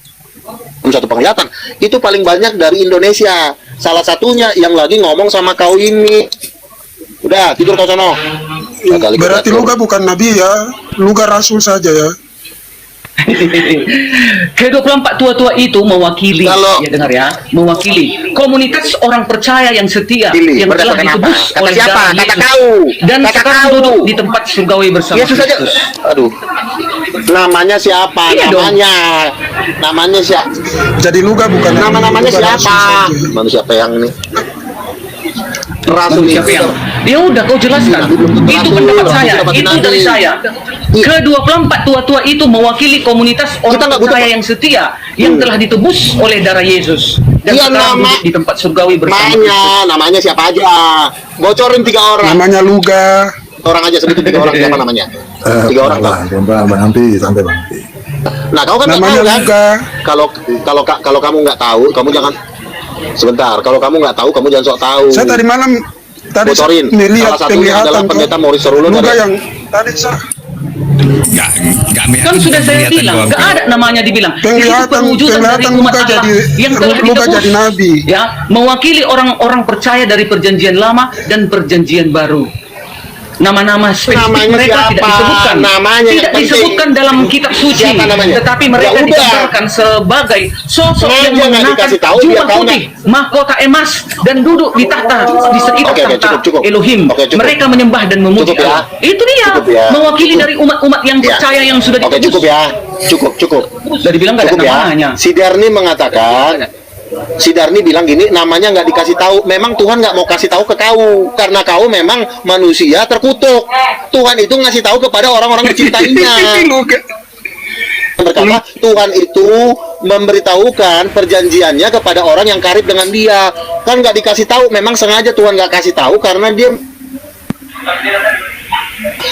satu penglihatan. Itu paling banyak dari Indonesia. Salah satunya yang lagi ngomong sama kau ini. Udah, tidur kau sono. Berarti Luga bukan nabi ya, Luga rasul saja ya. Ke-24 tua-tua itu mewakili, Kalau- ya dengar ya, mewakili komunitas orang percaya yang setia, Pilih, yang telah berdasarkan ditebus apa? Kata oleh siapa? darah Kata Yesus. kau. Dan Kata sekarang kau. duduk di tempat surgawi bersama Yesus saja. Kristus. Aduh. Namanya siapa? Iya dong. Namanya siapa? Jadi Luga bukan nabi, Nama-namanya Luga rasul siapa? saja. Manusia yang ini. Rasul Siapa itu. yang? Ya udah kau jelaskan. Nabi belum tentu Itu rasul, pendapat rasul saya, dapat itu nabi. dari saya. Iya. Ke-24 tua-tua itu mewakili komunitas orang nggak butuh, percaya Pak. yang setia, yang telah ditebus oleh darah Yesus. Dan Iya, sekarang nama- duduk di tempat surgawi bersama Kristus. Namanya siapa aja? Bocorin 3 orang. Namanya Luga. Orang aja sebutin 3 orang siapa namanya? Tiga orang lah, pelan-pelan Bang Ampi, santai Bang Ampi. Nah, kau kan nggak Namanya tahu kan? Luga. Kalau kamu nggak tahu, kamu jangan sebentar. Kalau kamu nggak tahu, kamu jangan sok tahu. Saya tadi malam Bocorin. melihat Salah satunya adalah penglihatan pendeta Maurice Rulo Luga dari yang tadi saya Nggak Kan sudah saya bilang, nggak ada namanya dibilang. Itu perwujudan dari umat Luga Allah jadi yang telah Luga ditebus. jadi nabi. Ya, mewakili orang-orang percaya dari perjanjian lama dan perjanjian baru. Nama-nama spesifik Namanya mereka siapa? tidak disebutkan. Namanya yang Tidak penting. disebutkan dalam kitab suci. Siapa namanya? Tetapi mereka Ya udah. digambarkan sebagai sosok Sengaja yang nggak mengenakan dikasih tahu, biar jubah kau putih, mahkota emas, dan duduk di tahta di sekitar Oke, tahta cukup. Elohim. Oke, cukup. Mereka menyembah dan memuji Cukup ya. Allah. Itu dia, Cukup ya. mewakili dari umat-umat yang Ya. percaya yang sudah Oke, ditebus. cukup ya. Cukup. Sudah dibilang nggak ada Cukup ya. namanya. Si Darni bilang gini, namanya nggak dikasih tahu. Memang Tuhan nggak mau kasih tahu ke kau, karena kau memang manusia terkutuk. Tuhan itu ngasih tahu kepada orang-orang dicintainya. Luga. Berkata Tuhan itu memberitahukan perjanjiannya kepada orang yang karib dengan dia. Kan nggak dikasih tahu. Memang sengaja Tuhan nggak kasih tahu karena dia.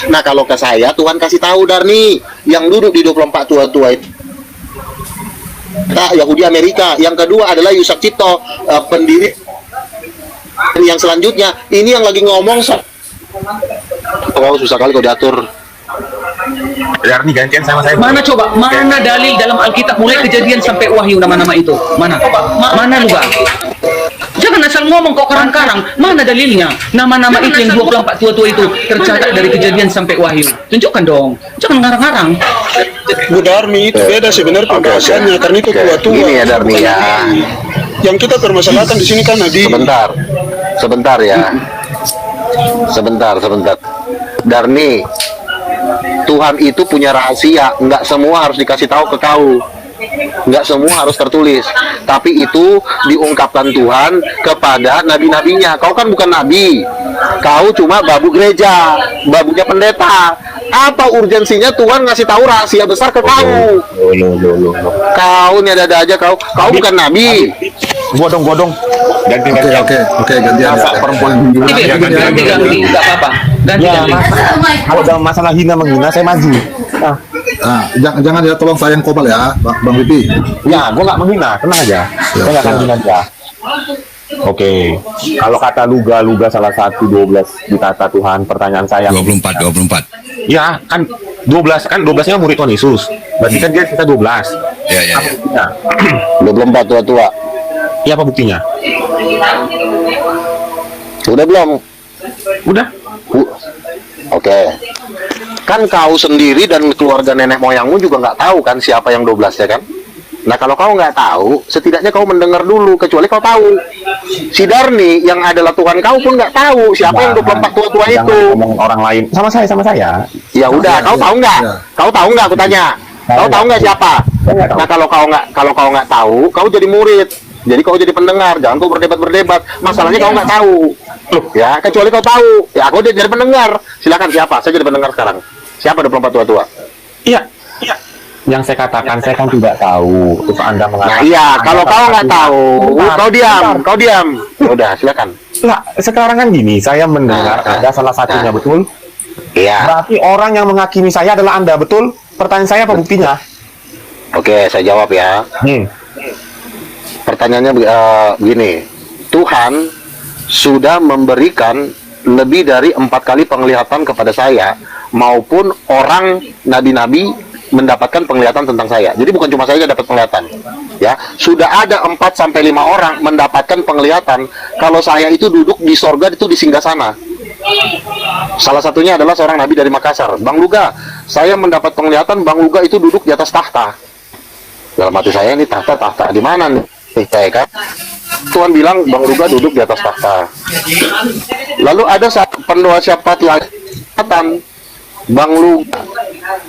Nah, kalau ke saya Tuhan kasih tahu Darni yang duduk di 24 tua-tua itu. Nah, Yahudi Amerika. Yang kedua adalah Yusak Cipto, pendiri. Yang selanjutnya ini yang lagi ngomong. Oh, susah kali kau diatur. Darni gantian sama saya. Mana coba? Mana dalil dalam Alkitab mulai Kejadian sampai Wahyu nama-nama itu? Mana? Mana lu Bang? Jangan asal ngomong kok karang-karang. Mana dalilnya? Nama-nama itu yang 24 tua-tua itu tercatat dari Kejadian sampai Wahyu. Tunjukkan dong. Jangan ngarang-ngarang. Bu Darmi itu beda sebenarnya pembahasannya karena itu tua-tua. Ini ya Darmi ya. Yang kita permasalahkan di sini kan nabi. Sebentar ya. Sebentar. Darni, Tuhan itu punya rahasia. Nggak semua harus dikasih tahu ke kau. Nggak semua harus tertulis. Tapi itu diungkapkan Tuhan kepada nabi-nabinya. Kau kan bukan nabi. Kau cuma babu gereja, babunya pendeta. Apa urgensinya Tuhan ngasih tahu rahasia besar ke kau? Kau ini ada aja kau. Kau bukan nabi. Godong. Gantian. Oke, gantian Masa ya. perempuan Ganti, nggak apa-apa. Ganti. Ya, kalau dalam masalah hina menghina saya maju. Nah, jangan ya, tolong sayang Kobal ya, Bang Pipi. Ya, gue nggak menghina, tenang aja. Saya nggak akan hina dia. Oke, kalau kata Luga salah satu 12 di kata Tuhan, pertanyaan saya. 24. Ya, kan 12 12-nya murid Tuhan Yesus. Berarti kan dia kita 12. Ya. Ya. 24 tua-tua. Iya, apa buktinya? Udah belum? Udah. Oke. Kan kau sendiri dan keluarga nenek moyangmu juga nggak tahu kan siapa yang 12 ya kan? Nah, kalau kau nggak tahu, setidaknya kau mendengar dulu, kecuali kau tahu. Si Darni yang adalah Tuhan kau pun nggak tahu siapa yang 24 tua-tua Jangan itu. ngomong orang lain. Sama saya. Ya udah, kau tahu nggak? Ya. Kau tahu nggak? Aku tanya. Kau tahu nggak siapa? Saya nggak tahu. Nah, kalau kau nggak tahu, kau jadi murid. Jadi kau jadi pendengar, jangan kau berdebat. Masalahnya kau nggak tahu. Loh, ya, kecuali kau tahu. Ya, aku jadi pendengar. Silakan siapa? Saya jadi pendengar sekarang. Siapa 24 tua-tua? Iya. Yang saya katakan saya kan tidak tahu. Terus Anda Nah, mengatakan. iya, kalau kau nggak tahu, Bentar, kau diam. Ya udah, silakan. Lah, sekarang kan gini, saya mendengar Nah, ada salah satunya betul. Iya. Berarti orang yang menghakimi saya adalah Anda, betul? Pertanyaan saya apa buktinya? Oke, saya jawab ya. Pertanyaannya begini. Tuhan sudah memberikan lebih dari 4 kali penglihatan kepada saya, maupun orang nabi-nabi mendapatkan penglihatan tentang saya. Jadi bukan cuma saya yang dapat penglihatan. Ya, sudah ada 4-5 orang mendapatkan penglihatan kalau saya itu duduk di sorga, itu di singgasana. Salah satunya adalah seorang nabi dari Makassar, Bang Luga. Saya mendapat penglihatan Bang Luga itu duduk di atas tahta. Dalam hati saya, ini tahta di mana nih? Kan? Tuhan bilang Bang Luga duduk di atas tahta. Lalu ada satu pendoa syafaat lagi, Bang Luga,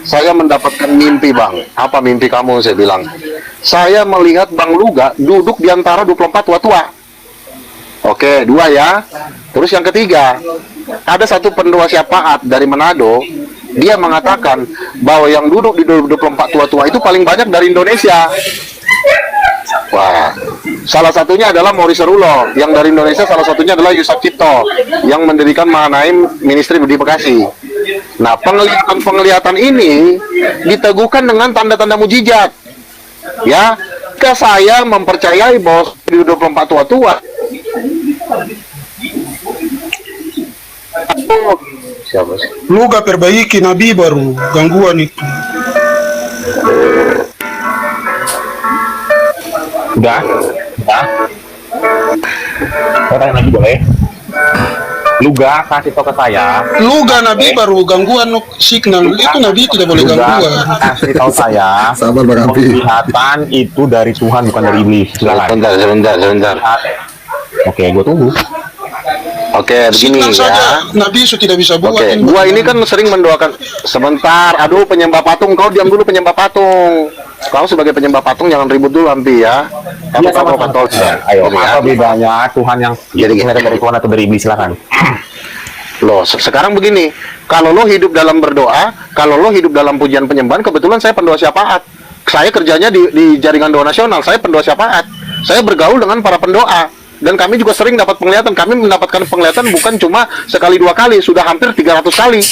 saya mendapatkan mimpi Bang. Apa mimpi kamu? Saya bilang, saya melihat Bang Luga duduk di antara 24 tua-tua. Oke, 2 ya. Terus yang ketiga, ada satu pendoa syafaat dari Manado. Dia mengatakan bahwa yang duduk di 24 tua-tua itu paling banyak dari Indonesia. Wah, salah satunya adalah Maurice Rulo. Yang dari Indonesia salah satunya adalah Yusak Cipto, yang mendirikan Mahanaim Ministry di Bekasi. Nah, penglihatan ini diteguhkan dengan tanda-tanda mujizat. Ya, ke saya mempercayai bahwa di 24 tua-tua. Siapa sih? Lu gak perbaiki Nabi baru gangguan itu. Udah. Saya tanya lagi boleh? Luga kasih tau ke saya. Luga Nabi baru gangguan signal. Itu Nabi tidak boleh Luga gangguan. kasih tahu saya. Sabar Bang Ampi. Penglihatan itu dari Tuhan bukan dari iblis. Silakan. Sebentar. Oke, gue tunggu. Oke, begini Signal saja ya. Nabi sudah tidak bisa buat. Oke, gua ini kan sering mendoakan. Sebentar, aduh penyembah patung, kau diam dulu penyembah patung. Kau sebagai penyembah patung jangan ribut dulu Ampi ya. Kamu Iya, katol. Ayo, Ini ya. apa bedanya Tuhan yang Jadi penglihatan dari Tuhan atau dari iblis? Silakan. Loh, sekarang begini, kalau lo hidup dalam berdoa, kalau lo hidup dalam pujian penyembahan, kebetulan saya pendoa syafaat. Saya kerjanya di jaringan doa nasional, saya pendoa syafaat. Saya bergaul dengan para pendoa. Dan kami juga sering dapat penglihatan. Kami mendapatkan penglihatan bukan cuma sekali dua kali, sudah hampir 300 kali.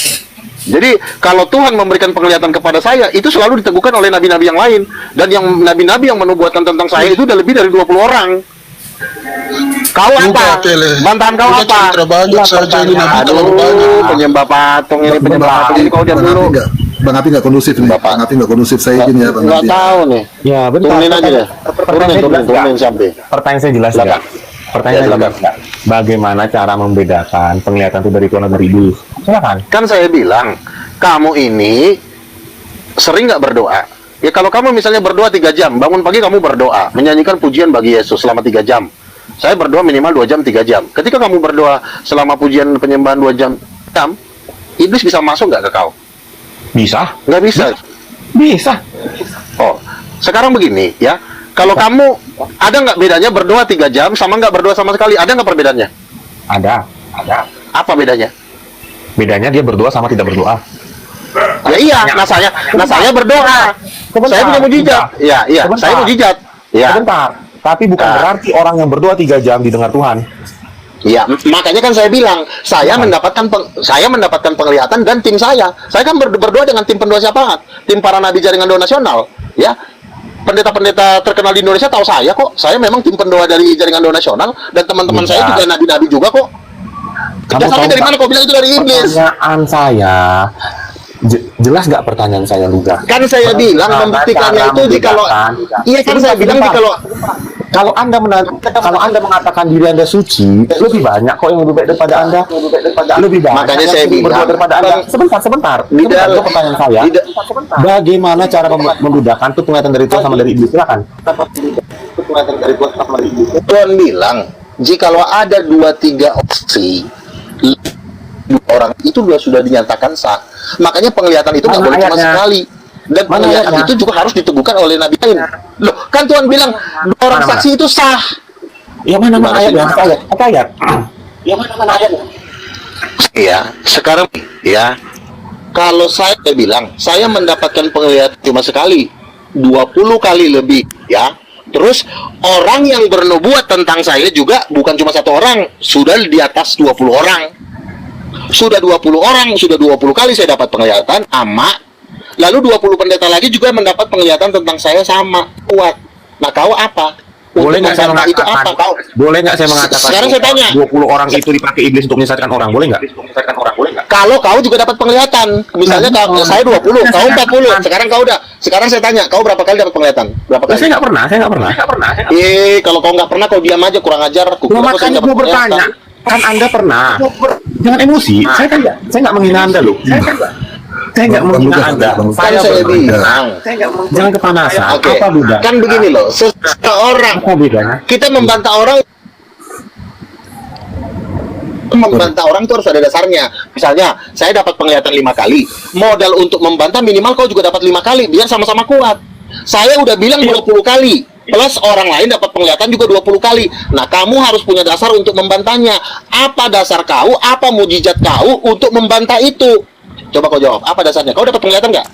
Jadi kalau Tuhan memberikan penglihatan kepada saya, itu selalu diteguhkan oleh nabi-nabi yang lain. Dan yang nabi-nabi yang menubuatkan tentang saya itu udah lebih dari 20 orang. Kau apa? Bantahan kau apa? Terbanyak saja ini Nabi terlalu banyak. Aduh, penyembah patung ini, penyembah patung ini, kau diam dulu. Bang Api nggak kondusif nih. Bapak. Bang Api nggak kondusif. Saya izin ya Bang Nggak Api. tahu nih. Ya, bentar. Turunin aja deh. Turunin sampai. Pertanyaan saya jelas Silakan. nggak? Pertanyaan Ya, saya jelas nggak? Bagaimana cara membedakan penglihatan itu dari Tuhan atau dari iblis? Silakan. Kan saya bilang, kamu ini sering nggak berdoa? Ya kalau kamu misalnya berdoa 3 jam, bangun pagi kamu berdoa, menyanyikan pujian bagi Yesus selama 3 jam. Saya berdoa minimal 2 jam, 3 jam. Ketika kamu berdoa selama pujian penyembahan 2 jam, iblis bisa masuk nggak ke kau? Bisa? Nggak bisa. Bisa. Oh, sekarang begini ya. Kalau kamu, ada nggak bedanya berdoa 3 jam sama nggak berdoa sama sekali? Ada nggak perbedaannya? Ada. Apa bedanya? Bedanya dia berdoa sama tidak berdoa. Ya iya, nah saya berdoa. Saya punya mujizat. Iya, Sebentar. saya mujizat. Ya. Sebentar. Tapi bukan Ah. berarti orang yang berdoa 3 jam didengar Tuhan. Iya, makanya kan saya bilang, saya mendapatkan penglihatan dan tim saya. Saya kan berdoa dengan tim pendoa syafaat, tim para nabi jaringan doa nasional, ya. Pendeta-pendeta terkenal di Indonesia tahu saya kok. Saya memang tim pendoa dari jaringan doa nasional dan teman-teman saya juga nabi-nabi juga kok. Dasarnya dari mana kok bilang itu dari iblis? Pertanyaan saya jelas nggak pertanyaan saya, Luga? Kan saya bilang membuktikannya itu jikalau iya kan saya bilang kalau Anda mengatakan diri Anda suci, lebih banyak kok yang lebih baik daripada Anda. Lebih banyak. Makanya yang saya lebih bilang, berbuat daripada Anda. Sebentar. Itu pertanyaan saya. Bagaimana cara membedakan itu penglihatan dari Tuhan sama dari iblis? Silakan. Tuhan bilang, jikalau ada 2-3 opsi, 2 orang itu sudah dinyatakan sah. Makanya penglihatan itu nggak boleh cuma sekali. Dan penglihatan itu juga harus diteguhkan oleh nabi lain. Loh, kan Tuhan bilang 2 orang saksi itu sah. Ya mana ayatnya? Apa ayat? Ya mana ayatnya? Iya, sekarang ya. Kalau saya bilang, saya mendapatkan penglihatan cuma sekali, 20 kali lebih, ya. Terus orang yang bernubuat tentang saya juga bukan cuma 1 orang, sudah di atas 20 orang. Sudah 20 orang, sudah 20 kali saya dapat penglihatan, lalu 20 pendeta lagi juga mendapat penglihatan tentang saya sama, kuat. Nah, kau apa? Boleh nggak saya Itu mengatakan? apa kau? Boleh nggak saya mengatakan? Sekarang saya tanya. 20 orang itu dipakai iblis untuk menyesatkan orang, boleh nggak? Kalau kau juga dapat penglihatan, misalnya saya 20, kau 40, sekarang saya tanya, kau berapa kali dapat penglihatan? Berapa kali? Saya nggak pernah. Kalau kau nggak pernah, kau diam aja, kurang ajar. Makanya gue bertanya, kan Anda pernah? Jangan emosi. Saya nggak menghina Anda loh. Saya nggak menghina Anda. Kan saya bilang, Jangan kepanasan. oke, Apa bedanya? kan begini loh, seseorang, Apa bedanya? kita membantah orang itu harus ada dasarnya. Misalnya, saya dapat penglihatan 5 kali, modal untuk membantah minimal kau juga dapat 5 kali, biar sama-sama kuat. Saya udah bilang 20 kali, plus orang lain dapat penglihatan juga 20 kali. Nah, kamu harus punya dasar untuk membantahnya. Apa dasar kau, apa mujizat kau untuk membantah itu? Coba kau jawab, apa dasarnya? Kau dapat penglihatan nggak?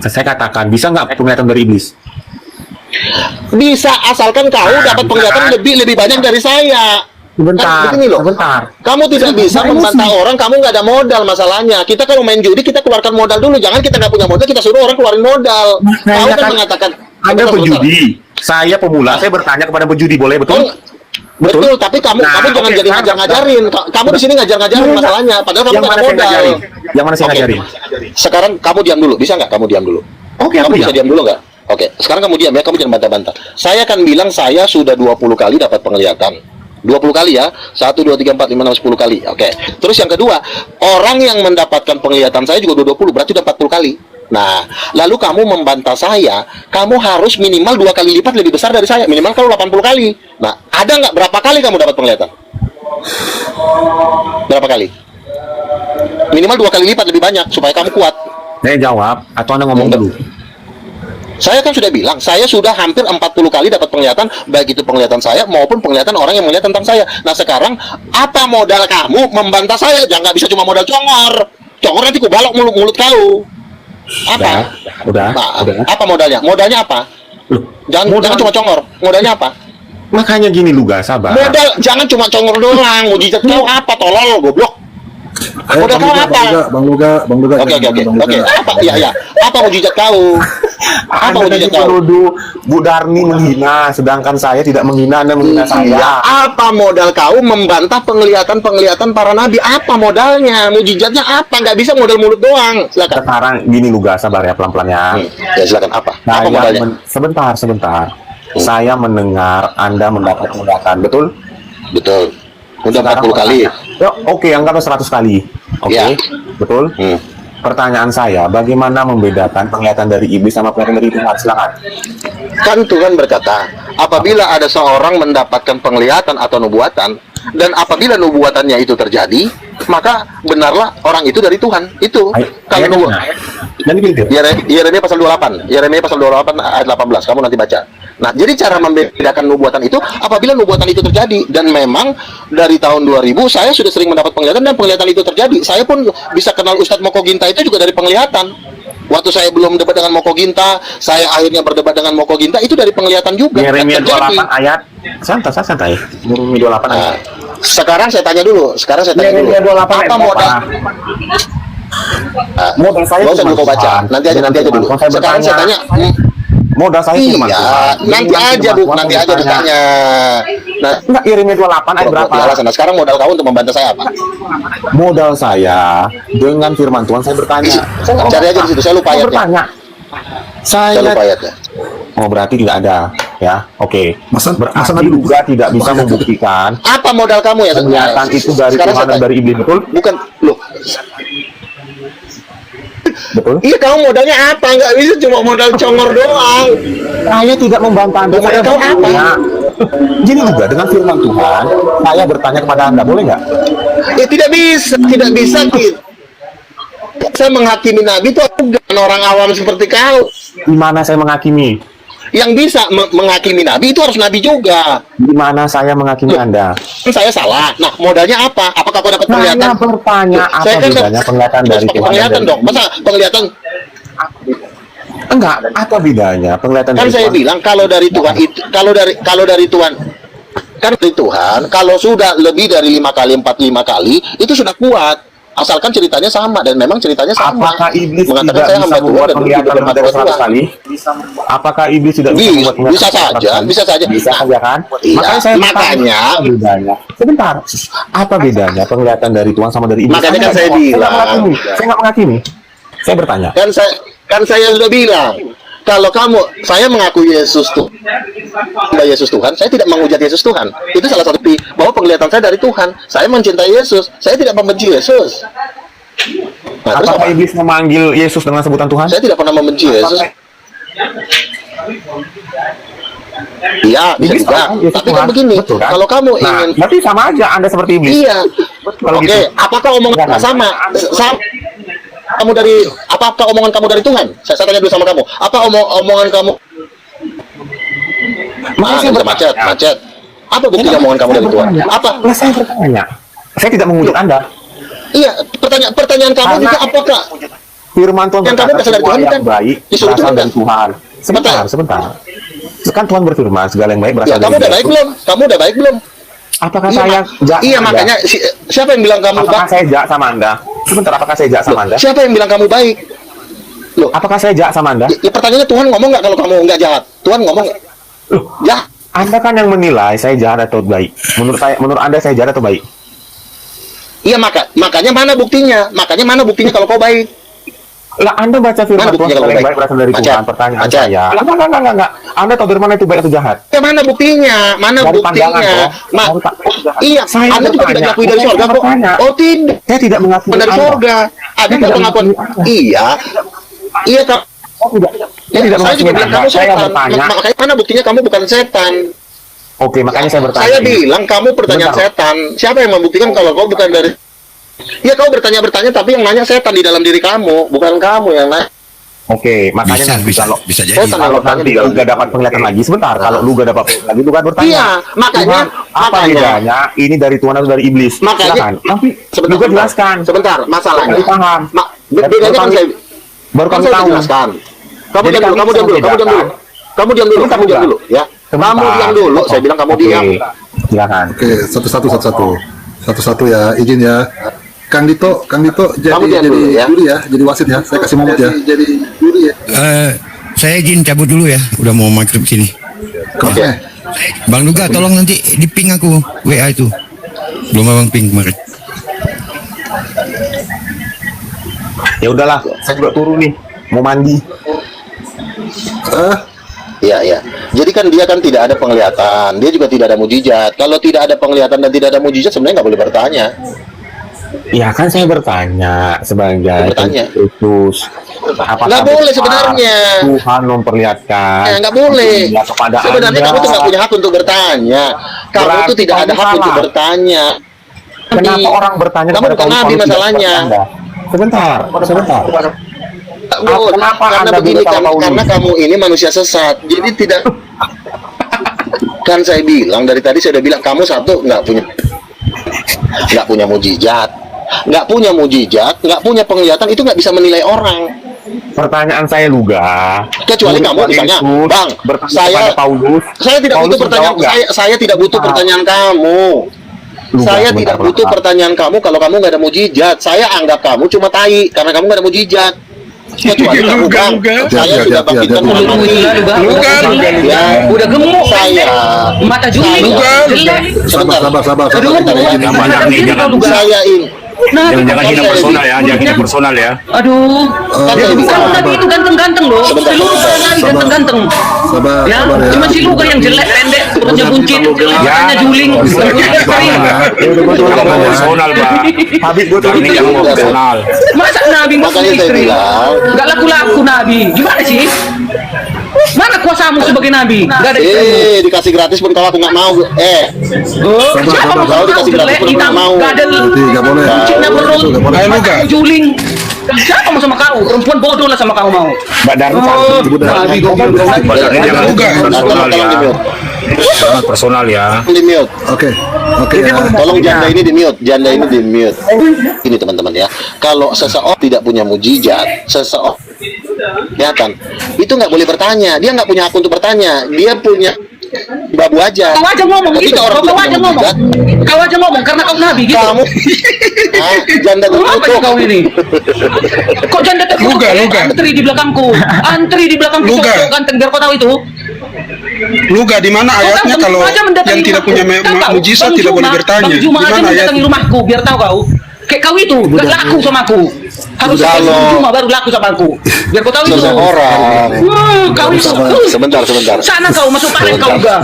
Saya katakan, bisa nggak penglihatan dari iblis? Bisa, asalkan kau dapat penglihatan lebih banyak dari saya. Sebentar, begini loh. sebentar. Kamu tidak bisa membantah orang, kamu nggak ada modal masalahnya. Kita kalau main judi, kita keluarkan modal dulu. Jangan kita nggak punya modal, kita suruh orang keluarin modal. Kau kan mengatakan, Anda sebentar, pejudi, saya pemula, saya bertanya kepada pejudi, boleh betul? Betul, tapi kamu jangan jadi ngajar-ngajarin. Kamu di sini ngajar-ngajarin masalahnya, padahal kamu nggak ada modal. Yang mana saya Oke. ngajarin? Sekarang kamu diam dulu, bisa nggak? Kamu diam dulu. Oke, Kamu aku bisa diam. diam dulu nggak? Oke, sekarang kamu diam ya, kamu jangan bantah-bantah. Saya akan bilang saya sudah 20 kali dapat penglihatan. 20 kali ya, 1, 2, 3, 4, 5, 6, 10 kali. Oke, terus yang kedua, orang yang mendapatkan penglihatan saya juga udah 20, berarti udah 40 kali. Nah, lalu kamu membantah saya, kamu harus minimal 2 kali lipat lebih besar dari saya. Minimal kalau 80 kali. Nah, ada nggak berapa kali kamu dapat penglihatan? Berapa kali? Minimal 2 kali lipat lebih banyak, supaya kamu kuat. Saya jawab, atau Anda ngomong dulu? Saya kan sudah bilang, saya sudah hampir 40 kali dapat penglihatan, baik itu penglihatan saya maupun penglihatan orang yang melihat tentang saya. Nah sekarang, apa modal kamu membantah saya? Jangan bisa cuma modal congor. Congor nanti ku balok mulut kau. Apa? Udah. Nah, apa modalnya? Modalnya apa? Loh, Jangan cuma congor. Modalnya apa? makanya gini Luga, sabar. Modal, jangan cuma congor doang. Mujizat kau apa? Tolol, goblok. Modal kau apa? Bang Luga. Oke. Apa? Iya. Apa mujizat kau? Apa Anda tadi mujizat kau? menuduh Bu Darni menghina, sedangkan saya tidak menghina, Anda menghina saya. Apa modal kau membantah penglihatan para nabi? Apa modalnya? Mujizatnya apa? Nggak bisa modal mulut doang. Silakan. Sekarang gini Luga, sabar ya pelan-pelan ya. Ya silakan. Apa modalnya? Sebentar. Saya mendengar Anda mendapat penglihatan, betul? Betul. Udah Sekarang 40 kali. Ya, oke, anggaplah 100 kali. Oke, Ya. betul? Pertanyaan saya, bagaimana membedakan penglihatan dari iblis sama penglihatan dari Tuhan? Silakan. Kan Tuhan berkata, apabila ada seorang mendapatkan penglihatan atau nubuatan, dan apabila nubuatannya itu terjadi, maka benarlah orang itu dari Tuhan. Itu kalau nubuatan. Dan gitu. Yeremia pasal 28. Yeremia pasal 28 ayat 18. Kamu nanti baca. Nah, jadi cara membedakan nubuatan itu apabila nubuatan itu terjadi, dan memang dari tahun 2000 saya sudah sering mendapat penglihatan dan penglihatan itu terjadi. Saya pun bisa kenal Ustadz Moko Ginta itu juga dari penglihatan. Waktu saya belum debat dengan Moko Ginta, saya akhirnya berdebat dengan Moko Ginta itu dari penglihatan juga. Yeremia Terjadi. 28 ayat santai. Yeremia 28 ayat. Sekarang saya tanya dulu. Yeremia 28 ayat Apa modal? Modal saya Nggak usah cuma dulu kau baca. Tuhan. Nanti aja dulu. Kalau saya Sekarang saya tanya. Modal saya cuma Iya, Tuhan. nanti aja Bu, nanti aja ditanya. Nah, Enggak, Yeremia 28 ayat berapa? Nah, sekarang modal kamu untuk membantah saya apa? Modal saya dengan firman Tuhan saya bertanya. Cari aja di situ. Saya lupa Saya ayatnya. bertanya. Saya lupa ayatnya. Oh, berarti tidak ada, ya? Oke. Masa Berarti Nabi juga tidak bisa membuktikan Apa modal kamu ya? penglihatan itu dari Sekarang Tuhan saya dan dari iblis, betul? Bukan, loh. Betul? Iya, kamu modalnya apa? Nggak bisa cuma modal congor doang. Saya tidak membantah Anda. Modal kau apa? bertanya. Gini juga dengan firman Tuhan, saya bertanya kepada Anda, boleh nggak? Ya tidak bisa Kit. Saya menghakimi Nabi itu bukan orang awam seperti kau. Di mana saya menghakimi? Yang bisa menghakimi Nabi itu harus Nabi juga. Di mana saya menghakimi Anda? Kan saya salah. Nah, modalnya apa? Apakah kau dapat penglihatan? Saya bertanya Loh, apa saya kan bedanya penglihatan harus dari pakai Tuhan penglihatan dan dong. Masa penglihatan? Enggak, apa bedanya penglihatan Kan dari saya Tuhan? bilang kalau dari Tuhan itu, kalau dari Tuhan, kan dari Tuhan, kalau sudah lebih dari 5 kali, 45 kali, itu sudah kuat. Asalkan ceritanya sama, dan memang ceritanya sama. Apakah iblis Mengatakan tidak saya bisa hamba Tuhan membuat dan penglihatan hidup lebih dari 100 bermata-mata. kali? Apakah iblis tidak bisa membuat penglihatan Bisa 100 saja, kali? bisa saja. Bisa Nah, saja kan? iya, Makanya saya makanya. apa bedanya? Sebentar. Apa bedanya penglihatan dari Tuhan sama dari iblis? Makanya kan saya nggak bilang. menghakimi. Saya nggak menghakimi. Saya bertanya. Kan saya sudah bilang, kalau saya mengaku Yesus Tuhan, Yesus Tuhan, saya tidak menghujat Yesus Tuhan. Itu salah satu bukti bahwa penglihatan saya dari Tuhan. Saya mencintai Yesus, saya tidak membenci Yesus. Nah, terus Apakah apa? iblis memanggil Yesus dengan sebutan Tuhan? Saya tidak pernah membenci Yesus. Iya, bisa Iblis juga. tahu Yesus Tapi kan Tuhan. begini, Betul, kan? kalau kamu Nah, ingin, berarti sama aja Anda seperti iblis. iya. Kalau Oke, gitu. apakah omongan Jangan. sama? Apakah omongan kamu dari Tuhan? Saya tanya dulu sama kamu. Apa omongan kamu? Makanya saya Bisa bertanya. macet. Apa bukti omongan kamu dari Tuhan? Apa? Nah, saya bertanya. Saya tidak menghujat Anda. Iya, pertanyaan kamu Karena- juga apakah? Firman Tuhan Yang kamu berkata berasal dari semua Tuhan, yang kan? baik Disuruh berasal Tuhan, dari kan? Tuhan. Sebentar. Kan Tuhan berfirman segala yang baik berasal Ya, dari kamu udah Dia. baik belum? Kamu udah baik belum? Apakah Iya, saya jahat? iya sama Anda? makanya siapa yang bilang kamu Apakah baik? saya jahat sama Anda? Sebentar, apakah saya jahat sama Anda? Siapa yang bilang kamu baik? Loh, Apakah saya jahat sama Anda? ya pertanyaannya Tuhan ngomong nggak kalau kamu nggak jahat? Tuhan ngomong nggak? Loh, Ya, Anda kan yang menilai saya jahat atau baik. Menurut Anda saya jahat atau baik? iya makanya mana buktinya? Makanya mana buktinya kalau kau baik? Lah Anda baca firman Mana Tuhan buktinya kalau yang baik? baik berasal dari Baca. Tuhan. Pertanyaan Baca. saya. Lah, enggak. Anda tahu dari mana itu baik atau jahat? Ya mana buktinya? Mana Dari pandangan buktinya? toh. Ma- Dari jahat. iya, Saya Anda juga tidak bertanya, diakui dari bukan surga saya kok. bertanya. Oh tidak, Saya tidak mengakui dari Anda. surga. Ada Saya nggak tidak pengakuan? mengakui Anda. Iya, iya kak. Oh, tidak. Saya tidak Saya juga mengakui bilang Anda. kamu Saya setan. bertanya. Makanya mana buktinya kamu bukan setan? Oke, makanya saya bertanya. Saya bilang kamu pertanyaan Sebentar. setan. Siapa yang membuktikan kalau kau bukan dari? Ya kau bertanya tapi yang nanya setan di dalam diri kamu, bukan kamu yang nanya. Oke, makanya nanti kalau bisa jadi. Setan kalau yang nanti bertanya Luga dapat penglihatan lagi sebentar. Kalau Luga dapat penglihatan lagi, Luga bertanya. Iya, makanya Tuhan, apa bedanya ini dari Tuhan atau dari iblis? Makanya Silakan. Nanti sebentar, Luga jelaskan. Sebentar, masalahnya. Baru paham. Bedanya kan saya Baru kan kami saya tahu. jelaskan. Kamu Jadi diam dulu, kami kamu diam dulu, bisa kamu diam dulu. membedakan. Kamu diam dulu, kamu diam dulu, ya. Sebentar. Kamu diam dulu, saya bilang kamu Oke, diam. silakan. Oke, satu-satu ya, izin ya. Kang Dito Kamu diam jadi dulu, ya. juri ya, jadi wasit ya. Saya kasih momot ya. Jadi juri ya. Saya izin cabut dulu ya, udah mau maghrib sini. Oke. Bang Luga, tolong nanti di ping aku WA itu. Belum abang ping kemarin. Ya udahlah, saya juga turun nih, mau mandi. Iya, iya. Jadi kan dia kan tidak ada penglihatan, dia juga tidak ada mujizat. Kalau tidak ada penglihatan dan tidak ada mujizat, sebenarnya nggak boleh bertanya. Ya kan saya bertanya sebagai Bertanya. Kristus. Apakah Nggak boleh benar sebenarnya. Tuhan memperlihatkan. Ya, nggak boleh. Ya, kepada Sebenarnya Anda. kamu tuh nggak punya hak untuk bertanya. Kamu Berarti tuh tidak ada kamu hak untuk salah. bertanya. Kenapa orang bertanya Kamu kepada bukan Paulus nabi kalau tidak masalahnya. kepada Anda? Sebentar. Bu, Kenapa karena Anda begini beritahu kan, Paulus? karena kamu ini manusia sesat, jadi tidak. Kan saya bilang dari tadi saya udah bilang kamu satu nggak punya mujizat, nggak punya penglihatan, itu nggak bisa menilai orang. Pertanyaan saya Luga. Kecuali Murid kamu Tuhan misalnya, Yesus Bang, bertanya saya kepada Paulus. saya tidak Paulus butuh pertanyaan menjawab nggak? saya tidak butuh Bentar. pertanyaan kamu. Luga, Saya sebentar, tidak butuh bentar. pertanyaan kamu kalau kamu nggak ada mujizat. Saya anggap kamu cuma tai karena kamu nggak ada mujizat. Kecuali kamu Bang, saya sudah bangkitkan Luga. Ya, Udah gemuk, saya mata juling, jelek. sebentar. Sabar. Aduh, Saya ini Nah, Jangan hina personal ya, jangan hina personal ya. aduh, Kan saya bilang. kamu tadi itu ganteng-ganteng loh. Sebentar, Si Luga sebentar. tadi ganteng-ganteng. Sabar Ya, ya. cuma si Luga yang jelek, pendek, perutnya buncit, matanya juling, rambutnya kering. Jangan personal, Pak. Habis gue turun Ini jangan personal. Masa Nabi nggak punya Makanya saya istri? bilang. Nggak laku-laku Nabi. Gimana sih? Mana kuasamu sebagai Nabi? Nggak ada istri. dikasih gratis pun kalau aku nggak mau. Siapa mau Kalau kau dikasih gratis jelek, pun hitam, nggak mau. nggak ada Nanti nggak boleh. buncitnya perut, Nggak boleh. matamu juling. Siapa mau sama kau? Perempuan bodoh lah sama kau mau. Mbak Darmi Oh, Nabi kau bilang Ini jangan personal ya. Di-mute. Jangan personal ya. Di-mute. Oke. Tolong janda ini di-mute. Janda ini di-mute. Ini teman-teman ya. Kalau seseorang tidak punya mujizat, ya kan, itu nggak boleh bertanya. Dia nggak punya hak untuk bertanya. Dia punya babu aja. Kau aja ngomong gitu. Ketika orang Kau tidak aja punya ngomong. mujizat, Kau aja ngomong karena kau Nabi gitu. kamu janda Apa sih tertutup. kau ini? Kok janda tertutup? Luga. Antri di belakangku. Antri di belakangku. Luga. Cowok ganteng biar kau tahu itu. Luga, di mana ayatnya Kau kalau aja mendatangi yang tidak punya rumahku. Kau tahu, mujizat Bang tidak boleh Juma- bertanya? Bang Di Juma aja mana mendatangi ayatnya? rumahku biar tahu kau. Kayak kau itu gak laku sama aku. Harus Kalau- Bang Juma baru laku sama aku. Biar kau tahu itu. Seseorang. Kau itu. Sebentar. Sana kau masuk panen kau juga.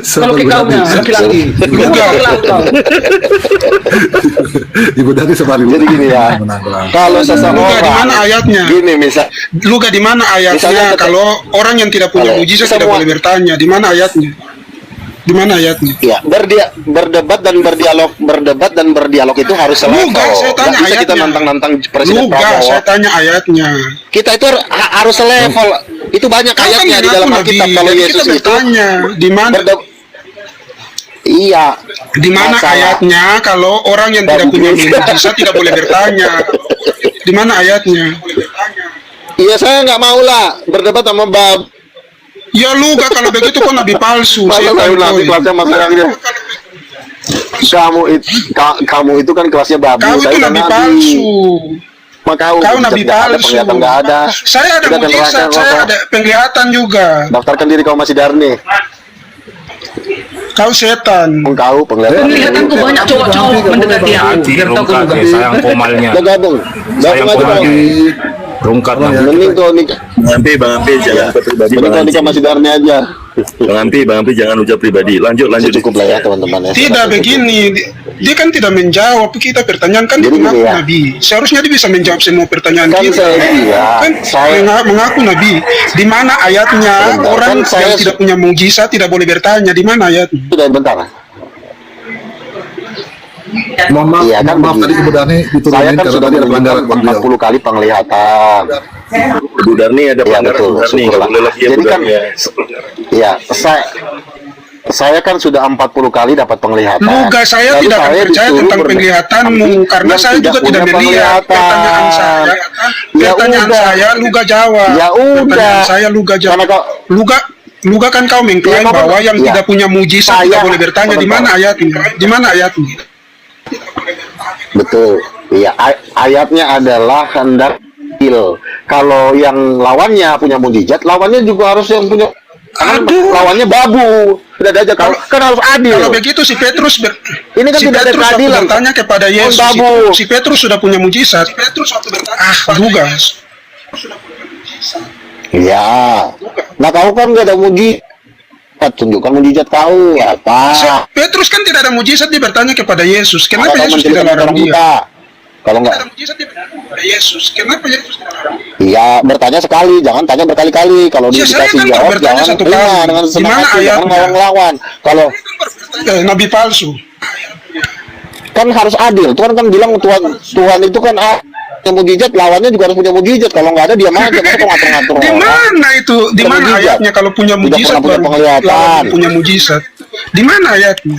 Kalau kayak kau laki-laki. Luga. Kau. Ibu Dani sebalik. Jadi gini ya. Kalau seseorang. Luga, di mana ayatnya? Gini misal. Luga, di mana Misalnya ayatnya kalau orang yang tidak punya Kalau mujizat tidak semua- boleh bertanya? Di mana ayatnya? Di mana ayatnya? Ya, berdebat dan berdialog itu harus selevel. Luga, saya tanya Nggak bisa kita ayatnya. nantang Presiden Luga, Prabowo. saya tanya ayatnya. Kita itu harus selevel. Itu banyak Kau kan ayatnya di mengaku dalam Nabi, Alkitab. Kalau jadi Yesus kita itu bertanya di mana Iya. di mana Masalah. ayatnya kalau orang yang tidak punya Bagus. mujizat tidak boleh bertanya? Di mana ayatnya? Iya, saya nggak mau lah berdebat sama Bab. Ya Luga, kalau begitu kok nabi palsu. Masa saya Setan nanti kau. kelasnya masanya kamu itu kan kelasnya babu. Kau itu nabi palsu. Kau nabi palsu. Penglihatan nggak ada. Saya ada mujizat, saya ada penglihatan juga. Daftarkan diri kau masih Darni. Kau setan. Kau Penglihatanku banyak cowok-cowok mendekati aku. Hati Biar tahu rungkat juga. ya, sayang komalnya. gabung Sayang aja komalnya. Bang. Rungkat Oh, ya. Mending kau nikah. Bang Ampi jangan ucap pribadi. Mending kau nikah masih Darni aja. Bang Ampi jangan ucap pribadi. Lanjut. Cukup lah ya teman-teman ya. Tidak begini, dia kan tidak menjawab kita pertanyaan kan dia Jadi mengaku gini ya. nabi. Seharusnya dia bisa menjawab semua pertanyaan Kan kita. saya bilang, Kan mengaku nabi. Di mana ayatnya Bentar, orang kan saya- yang tidak punya mukjizat tidak boleh bertanya? Di mana ayatnya? Sudah bentar. Mohon maaf, Iya, kan maaf tadi begini. Ibu Darni Saya diturunin kan karena sudah tadi ada pelanggaran menunjukkan 40 kali penglihatan. Bu Darni ada Ya pelanggaran betul, Bu Darni. Nggak syukurlah. boleh lagi ya Bu Jadi kan, Darni ya. ya saya kan sudah 40 kali dapat penglihatan. Luga saya Lalu tidak akan saya percaya disuruh tentang penglihatanmu karena yang saya juga punya tidak melihat. Pertanyaan saya, Ya pertanyaan udah. saya Luga jawab. Ya udah. Pertanyaan saya Luga jawab. Karena kau- Luga kan kau mengklaim Ya, kau- bahwa yang ya. tidak punya mujizat Saya- tidak boleh bertanya. Di mana sebentar. ayatnya? Di mana ayatnya? Betul. Iya, ayatnya adalah hendak adil. Kalau yang lawannya punya mukjizat, lawannya juga harus yang punya. Karena Aduh. lawannya babu. Tidak aja kalau kan harus adil. Kalau begitu si Petrus Ini kan si tidak ada Petrus waktu keadilan. bertanya kepada Yesus. babu. Si Petrus sudah punya mujizat. Luga. Iya. Nah, kau kan nggak ada mujizat. Tunjukkan mujizat kau apa? Petrus kan tidak ada mujizat, dia bertanya kepada Yesus. Kenapa Atau Yesus menceritakan tidak larang orang dia? buta? Kalau nggak, Tidak ada mujizat, dia bertanya kepada Yesus. Kenapa Yesus tidak larang dia? iya bertanya sekali, jangan tanya berkali-kali. Kalau Ya, saya dikasih kan jawab, bertanya jangan satu iya, kali. dengan Di senang mana hati, jangan ayatnya? ngelawan. Kalau Nabi palsu. kan harus adil. Tuhan kan bilang Tuhan itu kan punya mujizat, lawannya juga harus punya mujizat. Kalau nggak ada, diam aja. Masa kau ngatur-ngatur Di orang? mana itu? Di mana Mujizat. ayatnya kalau punya Tidak mujizat pernah punya baru penglihatan. lawan punya mujizat? Di mana ayatnya?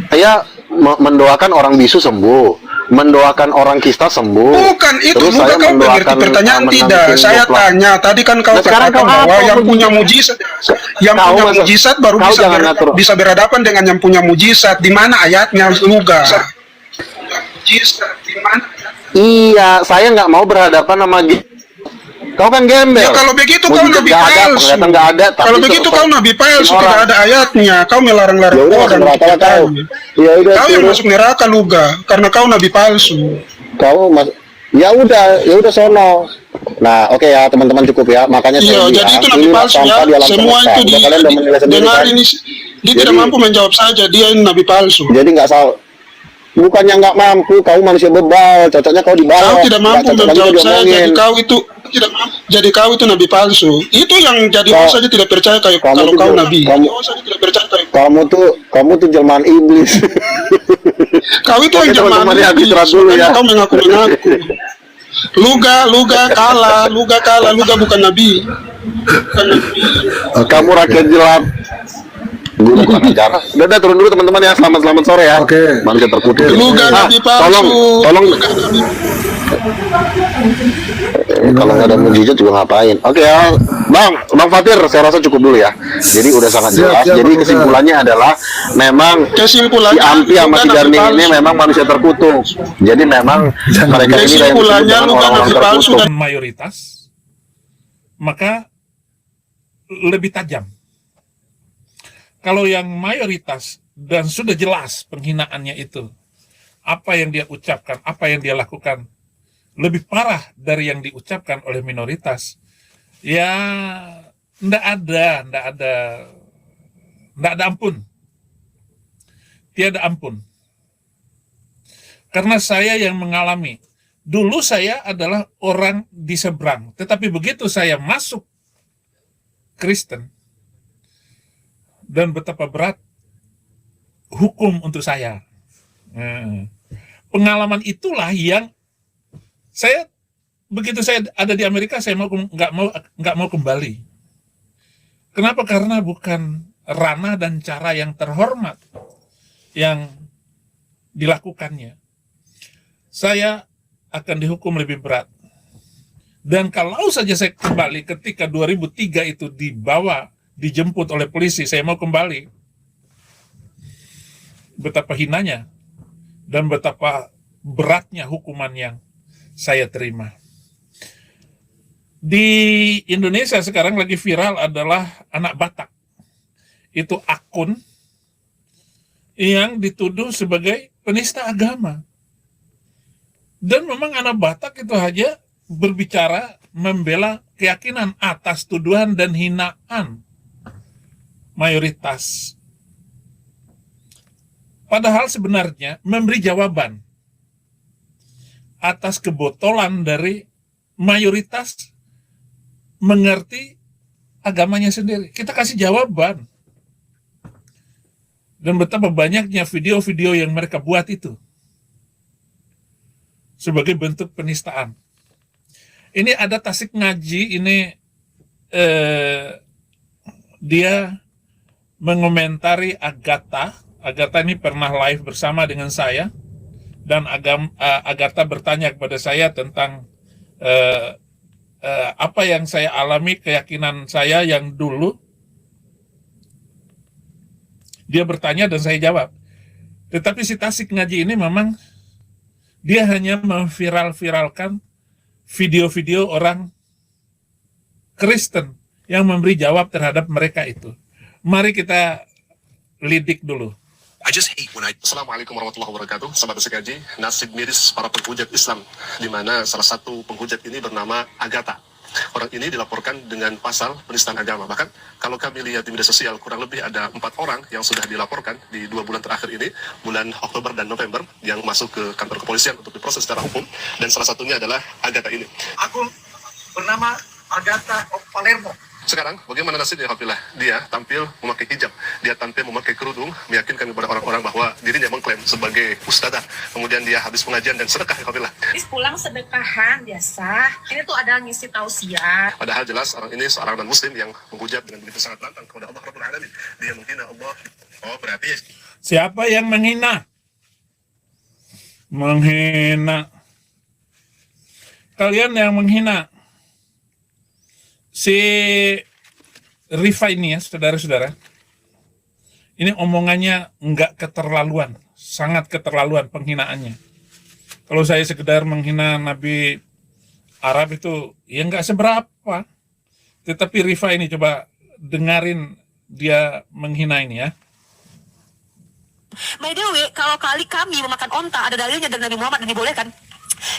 Saya mendoakan orang bisu sembuh, mendoakan orang kista sembuh. Bukan itu, Terus Luka saya kau mengerti mendoakan pertanyaan tidak. menangkin Saya goplang. tanya, tadi kan kau Nah, sekarang katakan kau bahwa apa? yang punya mujizat, yang Kau punya masa- mujizat baru kau bisa jangan ngatur. bisa berhadapan dengan yang punya mujizat. Di mana ayatnya, Luka? Mujizat di mana? Iya, saya nggak mau berhadapan sama kau kan gembel. Ya kalau begitu kau Mujizat nabi nggak ada, palsu. penglihatan nggak ada. tapi Kalau begitu kau nabi palsu, orang. tidak ada ayatnya. Kau melarang-larang Ya udah masuk orang. neraka lah kau. Ya udah. Kau yang suruh. masuk neraka, Luga, karena kau nabi palsu. Kau ya udah sono. Nah, oke ya teman-teman cukup ya. Makanya saya Iya, bilang, jadi itu nabi inilah palsu ya. contoh di alam Semua semesta. itu Udah kalian udah menilai sendiri dengar kan? ini. Dia tidak Jadi- mampu menjawab saja. Dia ini nabi palsu. Jadi nggak salah. Bukannya nggak mampu, kau manusia bebal. Cocoknya kau di bawah. Kau tidak mampu Nggak cocok lagi menjawab kau saya. diomongin. Jadi kau itu tidak mampu. Jadi kau itu nabi palsu. Itu yang jadi Kau- orang saja tidak percaya kayak kamu kalau tuh kau jel- nabi. kamu- Orang saja tidak percaya kayak Kamu tuh jelmaan iblis. kau itu yang Oke, zaman teman-teman ya, istirahat dulu ya. Kau mengaku-mengaku. Luga kalah, Luga bukan nabi. Bukan nabi. Kamu rakyat jelap. Guru bukan acara. Udah turun dulu teman-teman ya. Selamat sore ya. Oke. Manusia terputus. Luga nabi palsu. Tolong. Kalau nggak ada mujizat juga ngapain? Oke ya, Bang Fatir, saya rasa cukup dulu ya. Jadi udah sangat jelas. Siap, Jadi Bang kesimpulannya adalah memang Kesimpulannya, si Ampi sama Luga si nabi Darni ini palsu. memang manusia terkutuk. Jadi memang mereka ini yang disebut Kesimpulannya, dengan Luga orang-orang nabi palsu terkutuk. dan mayoritas, maka lebih tajam. Kalau yang mayoritas dan sudah jelas penghinaannya itu, apa yang dia ucapkan, apa yang dia lakukan, lebih parah dari yang diucapkan oleh minoritas, ya ndak ada ampun. Tiada ampun. Karena saya yang mengalami. Dulu saya adalah orang di seberang, tetapi begitu saya masuk Kristen, dan betapa berat hukum untuk saya. Pengalaman itulah yang saya, begitu saya ada di Amerika, saya nggak mau kembali. Kenapa? Karena bukan ranah dan cara yang terhormat yang dilakukannya. Saya akan dihukum lebih berat. Dan kalau saja saya kembali ketika 2003 itu dibawa dijemput oleh polisi, saya mau kembali. Betapa hinanya dan betapa beratnya hukuman yang saya terima. Di Indonesia sekarang lagi viral adalah anak Batak. Itu akun yang dituduh sebagai penista agama. Dan memang anak Batak itu hanya berbicara membela keyakinan atas tuduhan dan hinaan mayoritas. Padahal sebenarnya memberi jawaban atas kebotolan dari mayoritas mengerti agamanya sendiri. Kita kasih jawaban. Dan betapa banyaknya video-video yang mereka buat itu sebagai bentuk penistaan. Ini ada Tasik Ngaji, ini dia mengomentari Agatha. Agatha ini pernah live bersama dengan saya, dan Agatha bertanya kepada saya tentang apa yang saya alami, keyakinan saya yang dulu. Dia bertanya dan saya jawab. Tetapi si Tasik Ngaji ini memang dia hanya memviral-viralkan video-video orang Kristen yang memberi jawab terhadap mereka itu. Mari kita lidik dulu. Assalamualaikum warahmatullahi wabarakatuh. Sahabat Tasik Ngaji, nasib miris para penghujat Islam, di mana salah satu penghujat ini bernama Agatha. Orang ini dilaporkan dengan pasal penistaan agama. Bahkan kalau kami lihat di media sosial, kurang lebih ada 4 orang yang sudah dilaporkan di 2 bulan terakhir ini, bulan Oktober dan November, yang masuk ke kantor kepolisian untuk diproses secara hukum. Dan salah satunya adalah Agatha ini. Aku bernama Agatha of Palermo. Sekarang, bagaimana nasibnya apabila dia tampil memakai hijab, dia tampil memakai kerudung, meyakinkan kepada orang-orang bahwa dirinya mengklaim sebagai ustadzah, kemudian dia habis pengajian dan sedekah apabila. Habis pulang sedekahan biasa, ini tuh ada ngisi tausiah. Padahal jelas orang ini seorang non-muslim yang menghujat dengan begitu sangat lantang kepada Allah Rabbul Alamin. Dia menghina Allah. Oh, berarti siapa yang menghina? Menghina. Kalian yang menghina. Si Rifa ini ya, saudara-saudara, ini omongannya enggak keterlaluan, sangat keterlaluan penghinaannya. Kalau saya sekedar menghina Nabi Arab itu, ya enggak seberapa. Tetapi Rifa ini, coba dengarin dia menghina ini ya. By the way, kalau kami memakan onta, ada dalilnya dari Nabi Muhammad dan dibolehkan.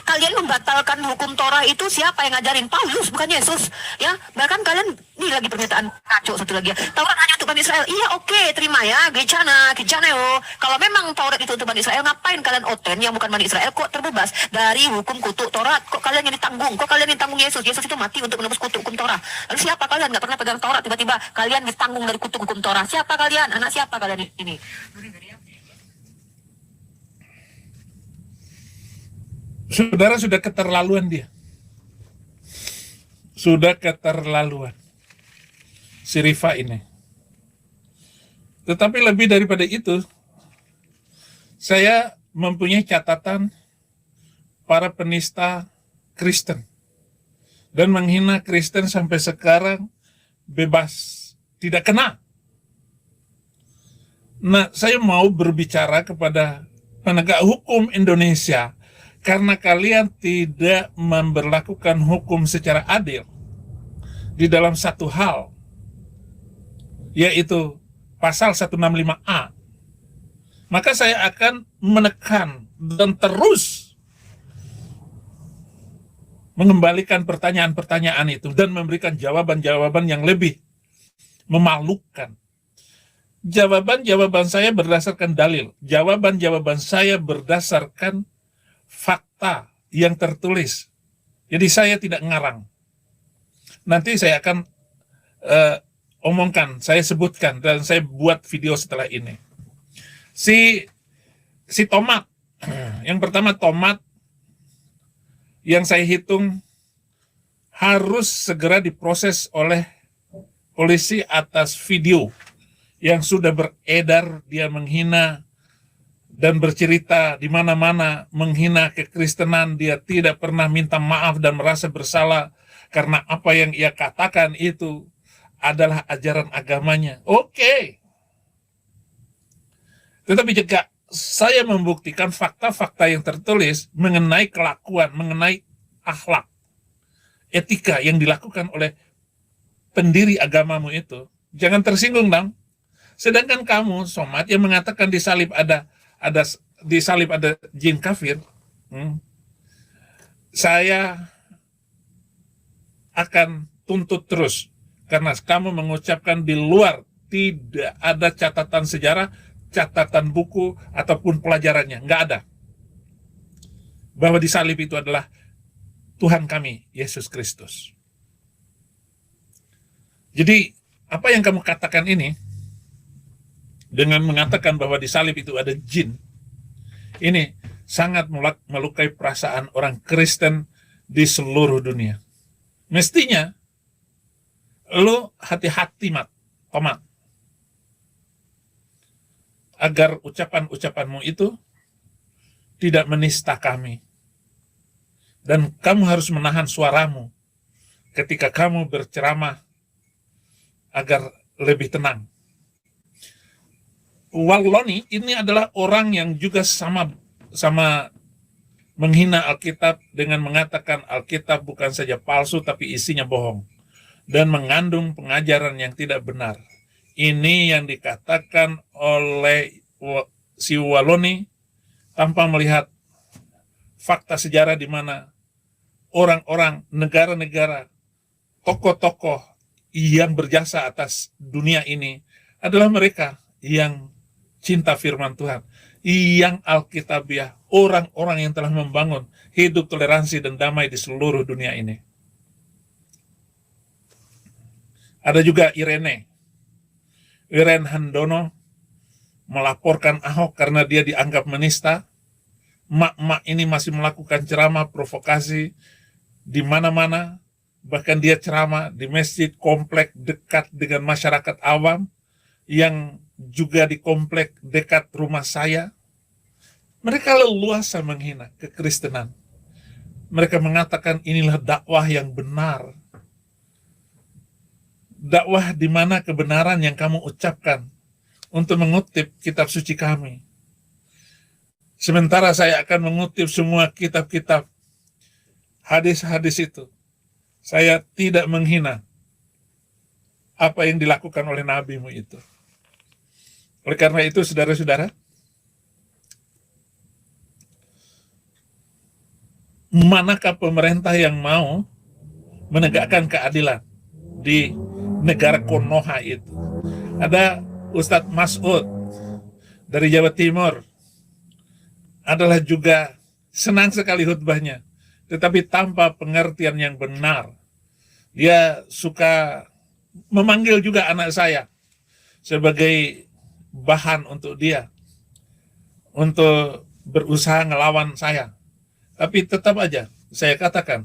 Kalian membatalkan hukum Torah itu siapa yang ngajarin? Paulus, bukan Yesus. Ya, bahkan kalian, ini lagi pernyataan kacau satu lagi ya. Taurat hanya untuk Bani Israel. Iya, oke, terima ya. Gecana yo. Kalau memang Taurat itu untuk Bani Israel, ngapain kalian oten yang bukan Bani Israel kok terbebas dari hukum kutuk Taurat? Kok kalian yang ditanggung? Kok kalian yang ditanggung Yesus? Yesus itu mati untuk menebus kutuk hukum Torah. Lalu siapa kalian? Nggak pernah pegang Taurat, tiba-tiba kalian ditanggung dari kutuk hukum Torah. Siapa kalian? Anak siapa kalian ini? Saudara, sudah keterlaluan dia. Sudah keterlaluan. Si Rifa ini. Tetapi lebih daripada itu, saya mempunyai catatan para penista Kristen. Dan menghina Kristen sampai sekarang bebas. Tidak kena. Nah, saya mau berbicara kepada penegak hukum Indonesia, karena kalian tidak memberlakukan hukum secara adil di dalam satu hal, yaitu pasal 165A. Maka saya akan menekan dan terus mengembalikan pertanyaan-pertanyaan itu dan memberikan jawaban-jawaban yang lebih memalukan. Jawaban-jawaban saya berdasarkan dalil. Jawaban-jawaban saya berdasarkan fakta yang tertulis. Jadi saya tidak ngarang. Nanti saya akan omongkan, saya sebutkan, dan saya buat video setelah ini. Si tomat, yang pertama tomat yang saya hitung harus segera diproses oleh polisi atas video yang sudah beredar dia menghina dan bercerita di mana-mana menghina kekristenan. Dia tidak pernah minta maaf dan merasa bersalah karena apa yang ia katakan itu adalah ajaran agamanya. Oke. Tetapi jika saya membuktikan fakta-fakta yang tertulis mengenai kelakuan, mengenai akhlak, etika yang dilakukan oleh pendiri agamamu itu, jangan tersinggung dong. Sedangkan kamu, Somad, yang mengatakan di salib ada jin kafir, saya akan tuntut terus karena kamu mengucapkan di luar, tidak ada catatan sejarah, catatan buku, ataupun pelajarannya. Nggak ada. Bahwa di salib itu adalah Tuhan kami, Yesus Kristus. Jadi, apa yang kamu katakan ini, dengan mengatakan bahwa di salib itu ada jin, ini sangat melukai perasaan orang Kristen di seluruh dunia. Mestinya, lo hati-hati, Tomat, agar ucapan-ucapanmu itu tidak menista kami. Dan kamu harus menahan suaramu ketika kamu berceramah agar lebih tenang. Walloni ini adalah orang yang juga sama menghina Alkitab dengan mengatakan Alkitab bukan saja palsu tapi isinya bohong dan mengandung pengajaran yang tidak benar. Ini yang dikatakan oleh si Walloni tanpa melihat fakta sejarah di mana orang-orang, negara-negara, tokoh-tokoh yang berjasa atas dunia ini adalah mereka yang cinta firman Tuhan, yang Alkitabiah, orang-orang yang telah membangun hidup toleransi dan damai di seluruh dunia ini. Ada juga Irene Handono melaporkan Ahok karena dia dianggap menista. Mak-mak ini masih melakukan ceramah provokasi di mana-mana, bahkan dia ceramah di masjid komplek dekat dengan masyarakat awam yang juga di komplek dekat rumah saya. Mereka leluasa menghina kekristenan. Mereka mengatakan inilah dakwah yang benar. Dakwah di mana kebenaran yang kamu ucapkan untuk mengutip kitab suci kami. Sementara saya akan mengutip semua kitab-kitab, hadis-hadis itu. Saya tidak menghina apa yang dilakukan oleh nabimu itu. Oleh karena itu, saudara-saudara, manakah pemerintah yang mau menegakkan keadilan di negara Konoha itu? Ada Ustadz Mas'ud dari Jawa Timur, adalah juga senang sekali khutbahnya, tetapi tanpa pengertian yang benar. Dia suka memanggil juga anak saya sebagai bahan untuk dia, untuk berusaha ngelawan saya. Tapi tetap aja, saya katakan,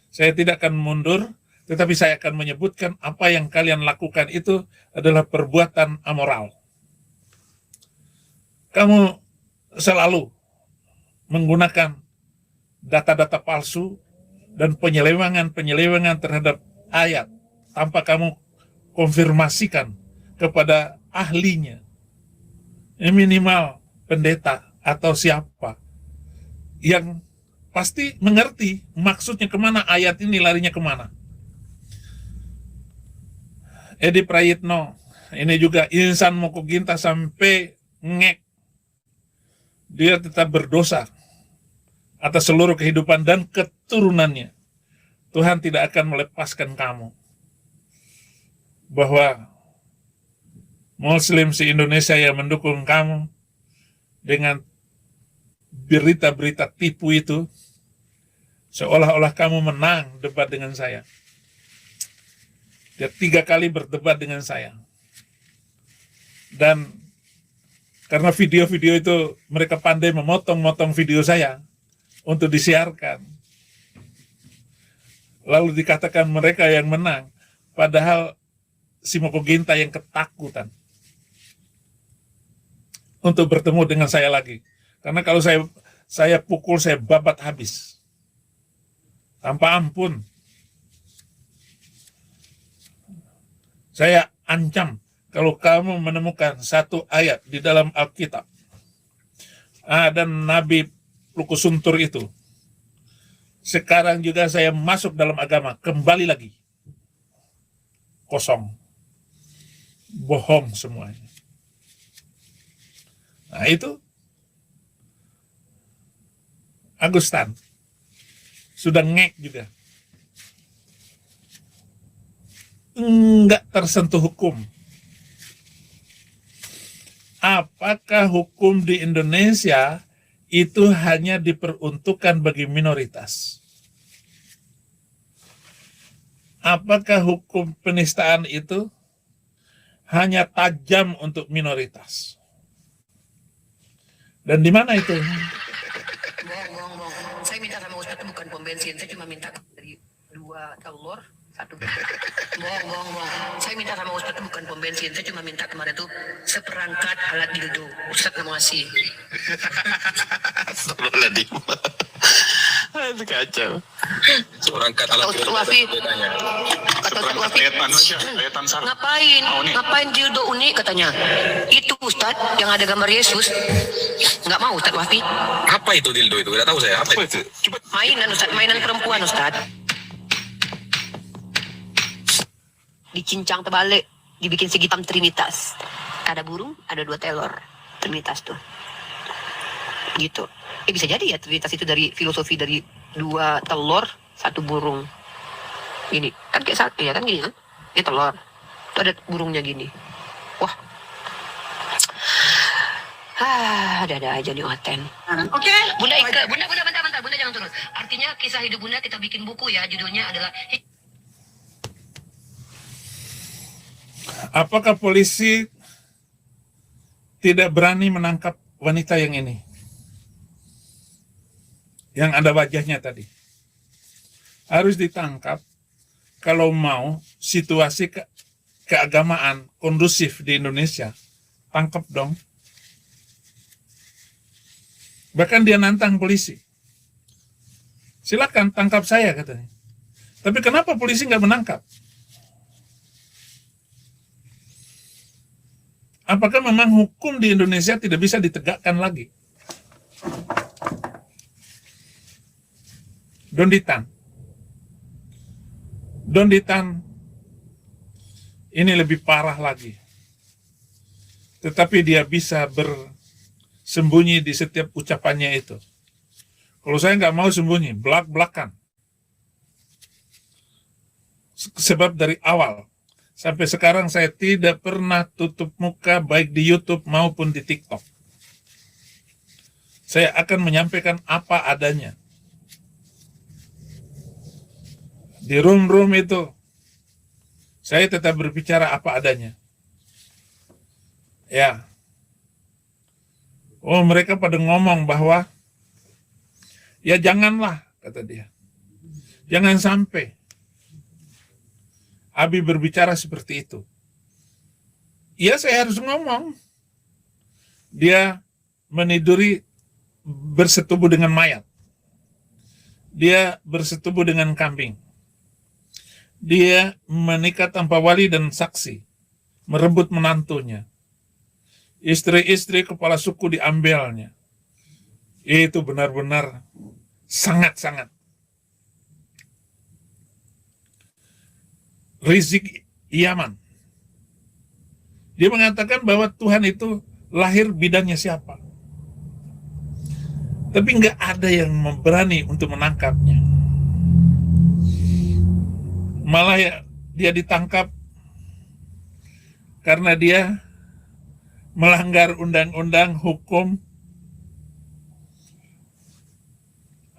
saya tidak akan mundur, tetapi saya akan menyebutkan apa yang kalian lakukan itu adalah perbuatan amoral. Kamu selalu menggunakan data-data palsu dan penyelewengan terhadap ayat tanpa kamu konfirmasikan kepada ahlinya, minimal pendeta atau siapa yang pasti mengerti maksudnya kemana ayat ini, larinya kemana. Edi Prayitno ini juga insan Mokoginta sampai ngek, dia tetap berdosa atas seluruh kehidupan dan keturunannya. Tuhan tidak akan melepaskan kamu. Bahwa Muslim se-Indonesia yang mendukung kamu dengan berita-berita tipu itu, seolah-olah kamu menang debat dengan saya. Dia 3 kali berdebat dengan saya. Dan karena video-video itu mereka pandai memotong-motong video saya untuk disiarkan. Lalu dikatakan mereka yang menang, padahal si Mokoginta yang ketakutan untuk bertemu dengan saya lagi. Karena kalau saya pukul, saya babat habis. Tanpa ampun. Saya ancam kalau kamu menemukan satu ayat di dalam Alkitab dan Nabi Lukusuntur itu, sekarang juga saya masuk dalam agama, kembali lagi kosong, bohong semuanya. Nah itu Agustan sudah ngek juga, enggak tersentuh hukum. Apakah hukum di Indonesia itu hanya diperuntukkan bagi minoritas? Apakah hukum penistaan itu hanya tajam untuk minoritas? Dan di mana itu? Bohong. Saya minta sama Ustadz bukan pom bensin, saya cuma minta dari 2 telur, 1 bohong. Saya minta sama Ustadz bukan pom bensin, saya cuma minta kemarin tuh seperangkat alat dildo. Ustadz nggak mau ngasih. Astagfirullahaladzim. Itu kacau. Seperangkat alat Ustadz Wafi, kata Ustadz Wafi, ngapain dildo unik katanya. Itu Ustadz yang ada gambar Yesus. Nggak mau Ustadz Wafi. Apa itu dildo itu? Tidak tahu saya. Apa itu? Mainan Ustadz, mainan perempuan Ustadz. Dicincang terbalik, dibikin segi hitam trinitas. Ada burung, ada 2 telur. Trinitas tuh. Gitu. Bisa jadi ya trinitas itu dari filosofi dari 2 telur, 1 burung. Gini, kan kayak satu ya kan gini kan? Ini telur. Itu ada burungnya gini. Wah. Ada aja nih Oten. Oke. Bunda Ika, Bunda bentar, Bunda jangan turun. Artinya kisah hidup Bunda kita bikin buku ya, judulnya adalah Apakah polisi tidak berani menangkap wanita yang ini? Yang ada wajahnya tadi. Harus ditangkap kalau mau situasi keagamaan kondusif di Indonesia. Tangkap dong. Bahkan dia nantang polisi. Silakan tangkap saya katanya. Tapi kenapa polisi nggak menangkap? Apakah memang hukum di Indonesia tidak bisa ditegakkan lagi? Donditan ini lebih parah lagi. Tetapi dia bisa bersembunyi di setiap ucapannya itu. Kalau saya nggak mau sembunyi, belak-belakan. Sebab dari awal sampai sekarang saya tidak pernah tutup muka baik di YouTube maupun di TikTok. Saya akan menyampaikan apa adanya. Di room-room itu, saya tetap berbicara apa adanya. Ya. Oh, mereka pada ngomong bahwa, ya janganlah, kata dia. Jangan sampai Abi berbicara seperti itu. Ya, saya harus ngomong. Dia meniduri bersetubuh dengan mayat. Dia bersetubuh dengan kambing. Dia menikah tanpa wali dan saksi. Merebut menantunya. Istri-istri kepala suku diambilnya. Itu benar-benar sangat-sangat. Rizik Yaman. Dia mengatakan bahwa Tuhan itu lahir bidannya siapa. Tapi nggak ada yang berani untuk menangkapnya. Malah ya, dia ditangkap karena dia melanggar undang-undang hukum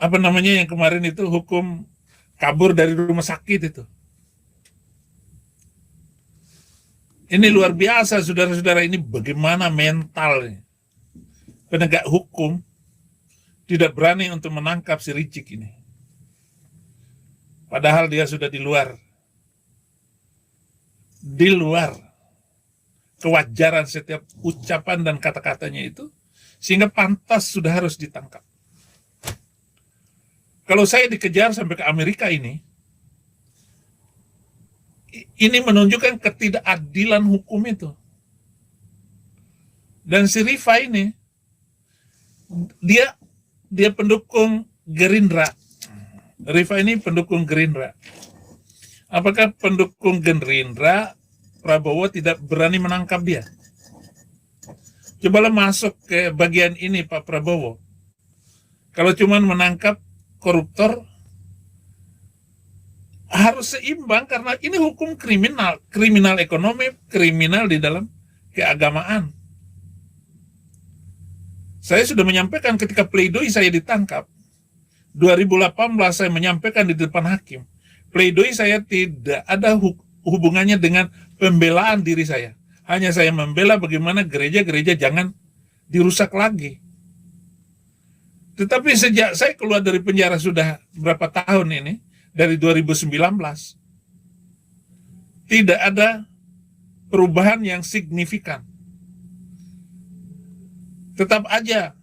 apa namanya yang kemarin itu, hukum kabur dari rumah sakit itu. Ini luar biasa, saudara-saudara, ini bagaimana mentalnya. Penegak hukum tidak berani untuk menangkap si Rizik ini. Padahal dia sudah di luar kewajaran setiap ucapan dan kata-katanya itu, sehingga pantas sudah harus ditangkap. Kalau saya dikejar sampai ke Amerika ini ini menunjukkan ketidakadilan hukum itu. Dan si Rifa ini, dia pendukung Gerindra. Rifa ini pendukung Gerindra. Apakah pendukung Gerindra Prabowo tidak berani menangkap dia? Cobalah masuk ke bagian ini Pak Prabowo. Kalau cuma menangkap koruptor, harus seimbang karena ini hukum kriminal, kriminal ekonomi, kriminal di dalam keagamaan. Saya sudah menyampaikan ketika pledoi saya ditangkap, 2018 saya menyampaikan di depan hakim, pledoi saya tidak ada hubungannya dengan pembelaan diri saya. Hanya saya membela bagaimana gereja-gereja jangan dirusak lagi. Tetapi sejak saya keluar dari penjara sudah berapa tahun ini, dari 2019, tidak ada perubahan yang signifikan. Tetap aja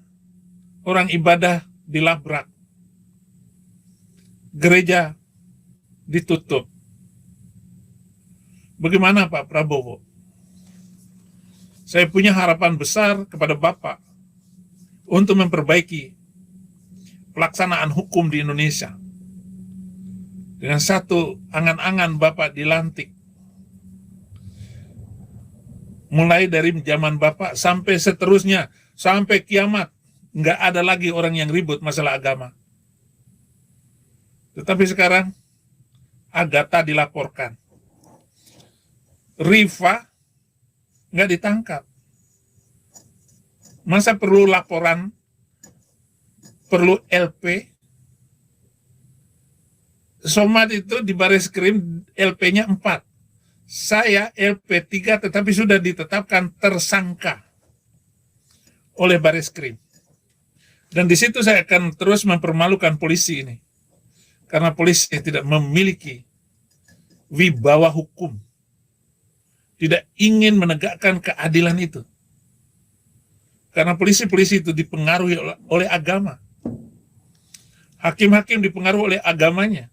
orang ibadah dilabrak, gereja ditutup. Bagaimana Pak Prabowo? Saya punya harapan besar kepada Bapak untuk memperbaiki pelaksanaan hukum di Indonesia. Dengan satu angan-angan Bapak dilantik. Mulai dari zaman Bapak sampai seterusnya, sampai kiamat, nggak ada lagi orang yang ribut masalah agama. Tetapi sekarang, Agatha dilaporkan. Rifa nggak ditangkap. Masa perlu laporan, perlu LP? Somad itu di Bareskrim LP-nya 4. Saya LP 3 tetapi sudah ditetapkan tersangka oleh Bareskrim. Dan di situ saya akan terus mempermalukan polisi ini. Karena polisi tidak memiliki wibawa hukum. Tidak ingin menegakkan keadilan itu. Karena polisi-polisi itu dipengaruhi oleh agama. Hakim-hakim dipengaruhi oleh agamanya.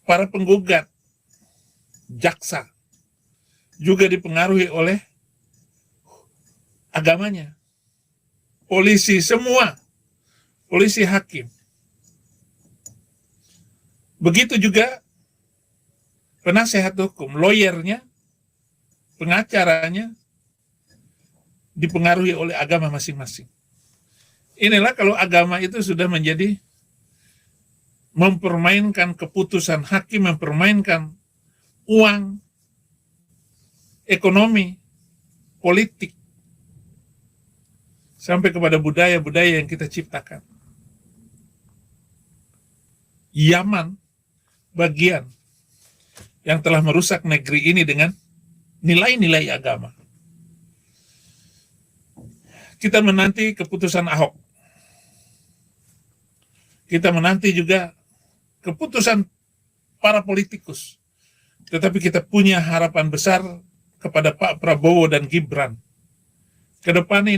Para penggugat, jaksa, juga dipengaruhi oleh agamanya. Polisi semua, polisi hakim. Begitu juga penasehat hukum, lawyernya, pengacaranya, dipengaruhi oleh agama masing-masing. Inilah kalau agama itu sudah menjadi mempermainkan keputusan hakim, mempermainkan uang, ekonomi, politik, sampai kepada budaya-budaya yang kita ciptakan. Yaman bagian yang telah merusak negeri ini dengan nilai-nilai agama. Kita menanti keputusan Ahok. Kita menanti juga keputusan para politikus. Tetapi kita punya harapan besar kepada Pak Prabowo dan Gibran ke depan ini.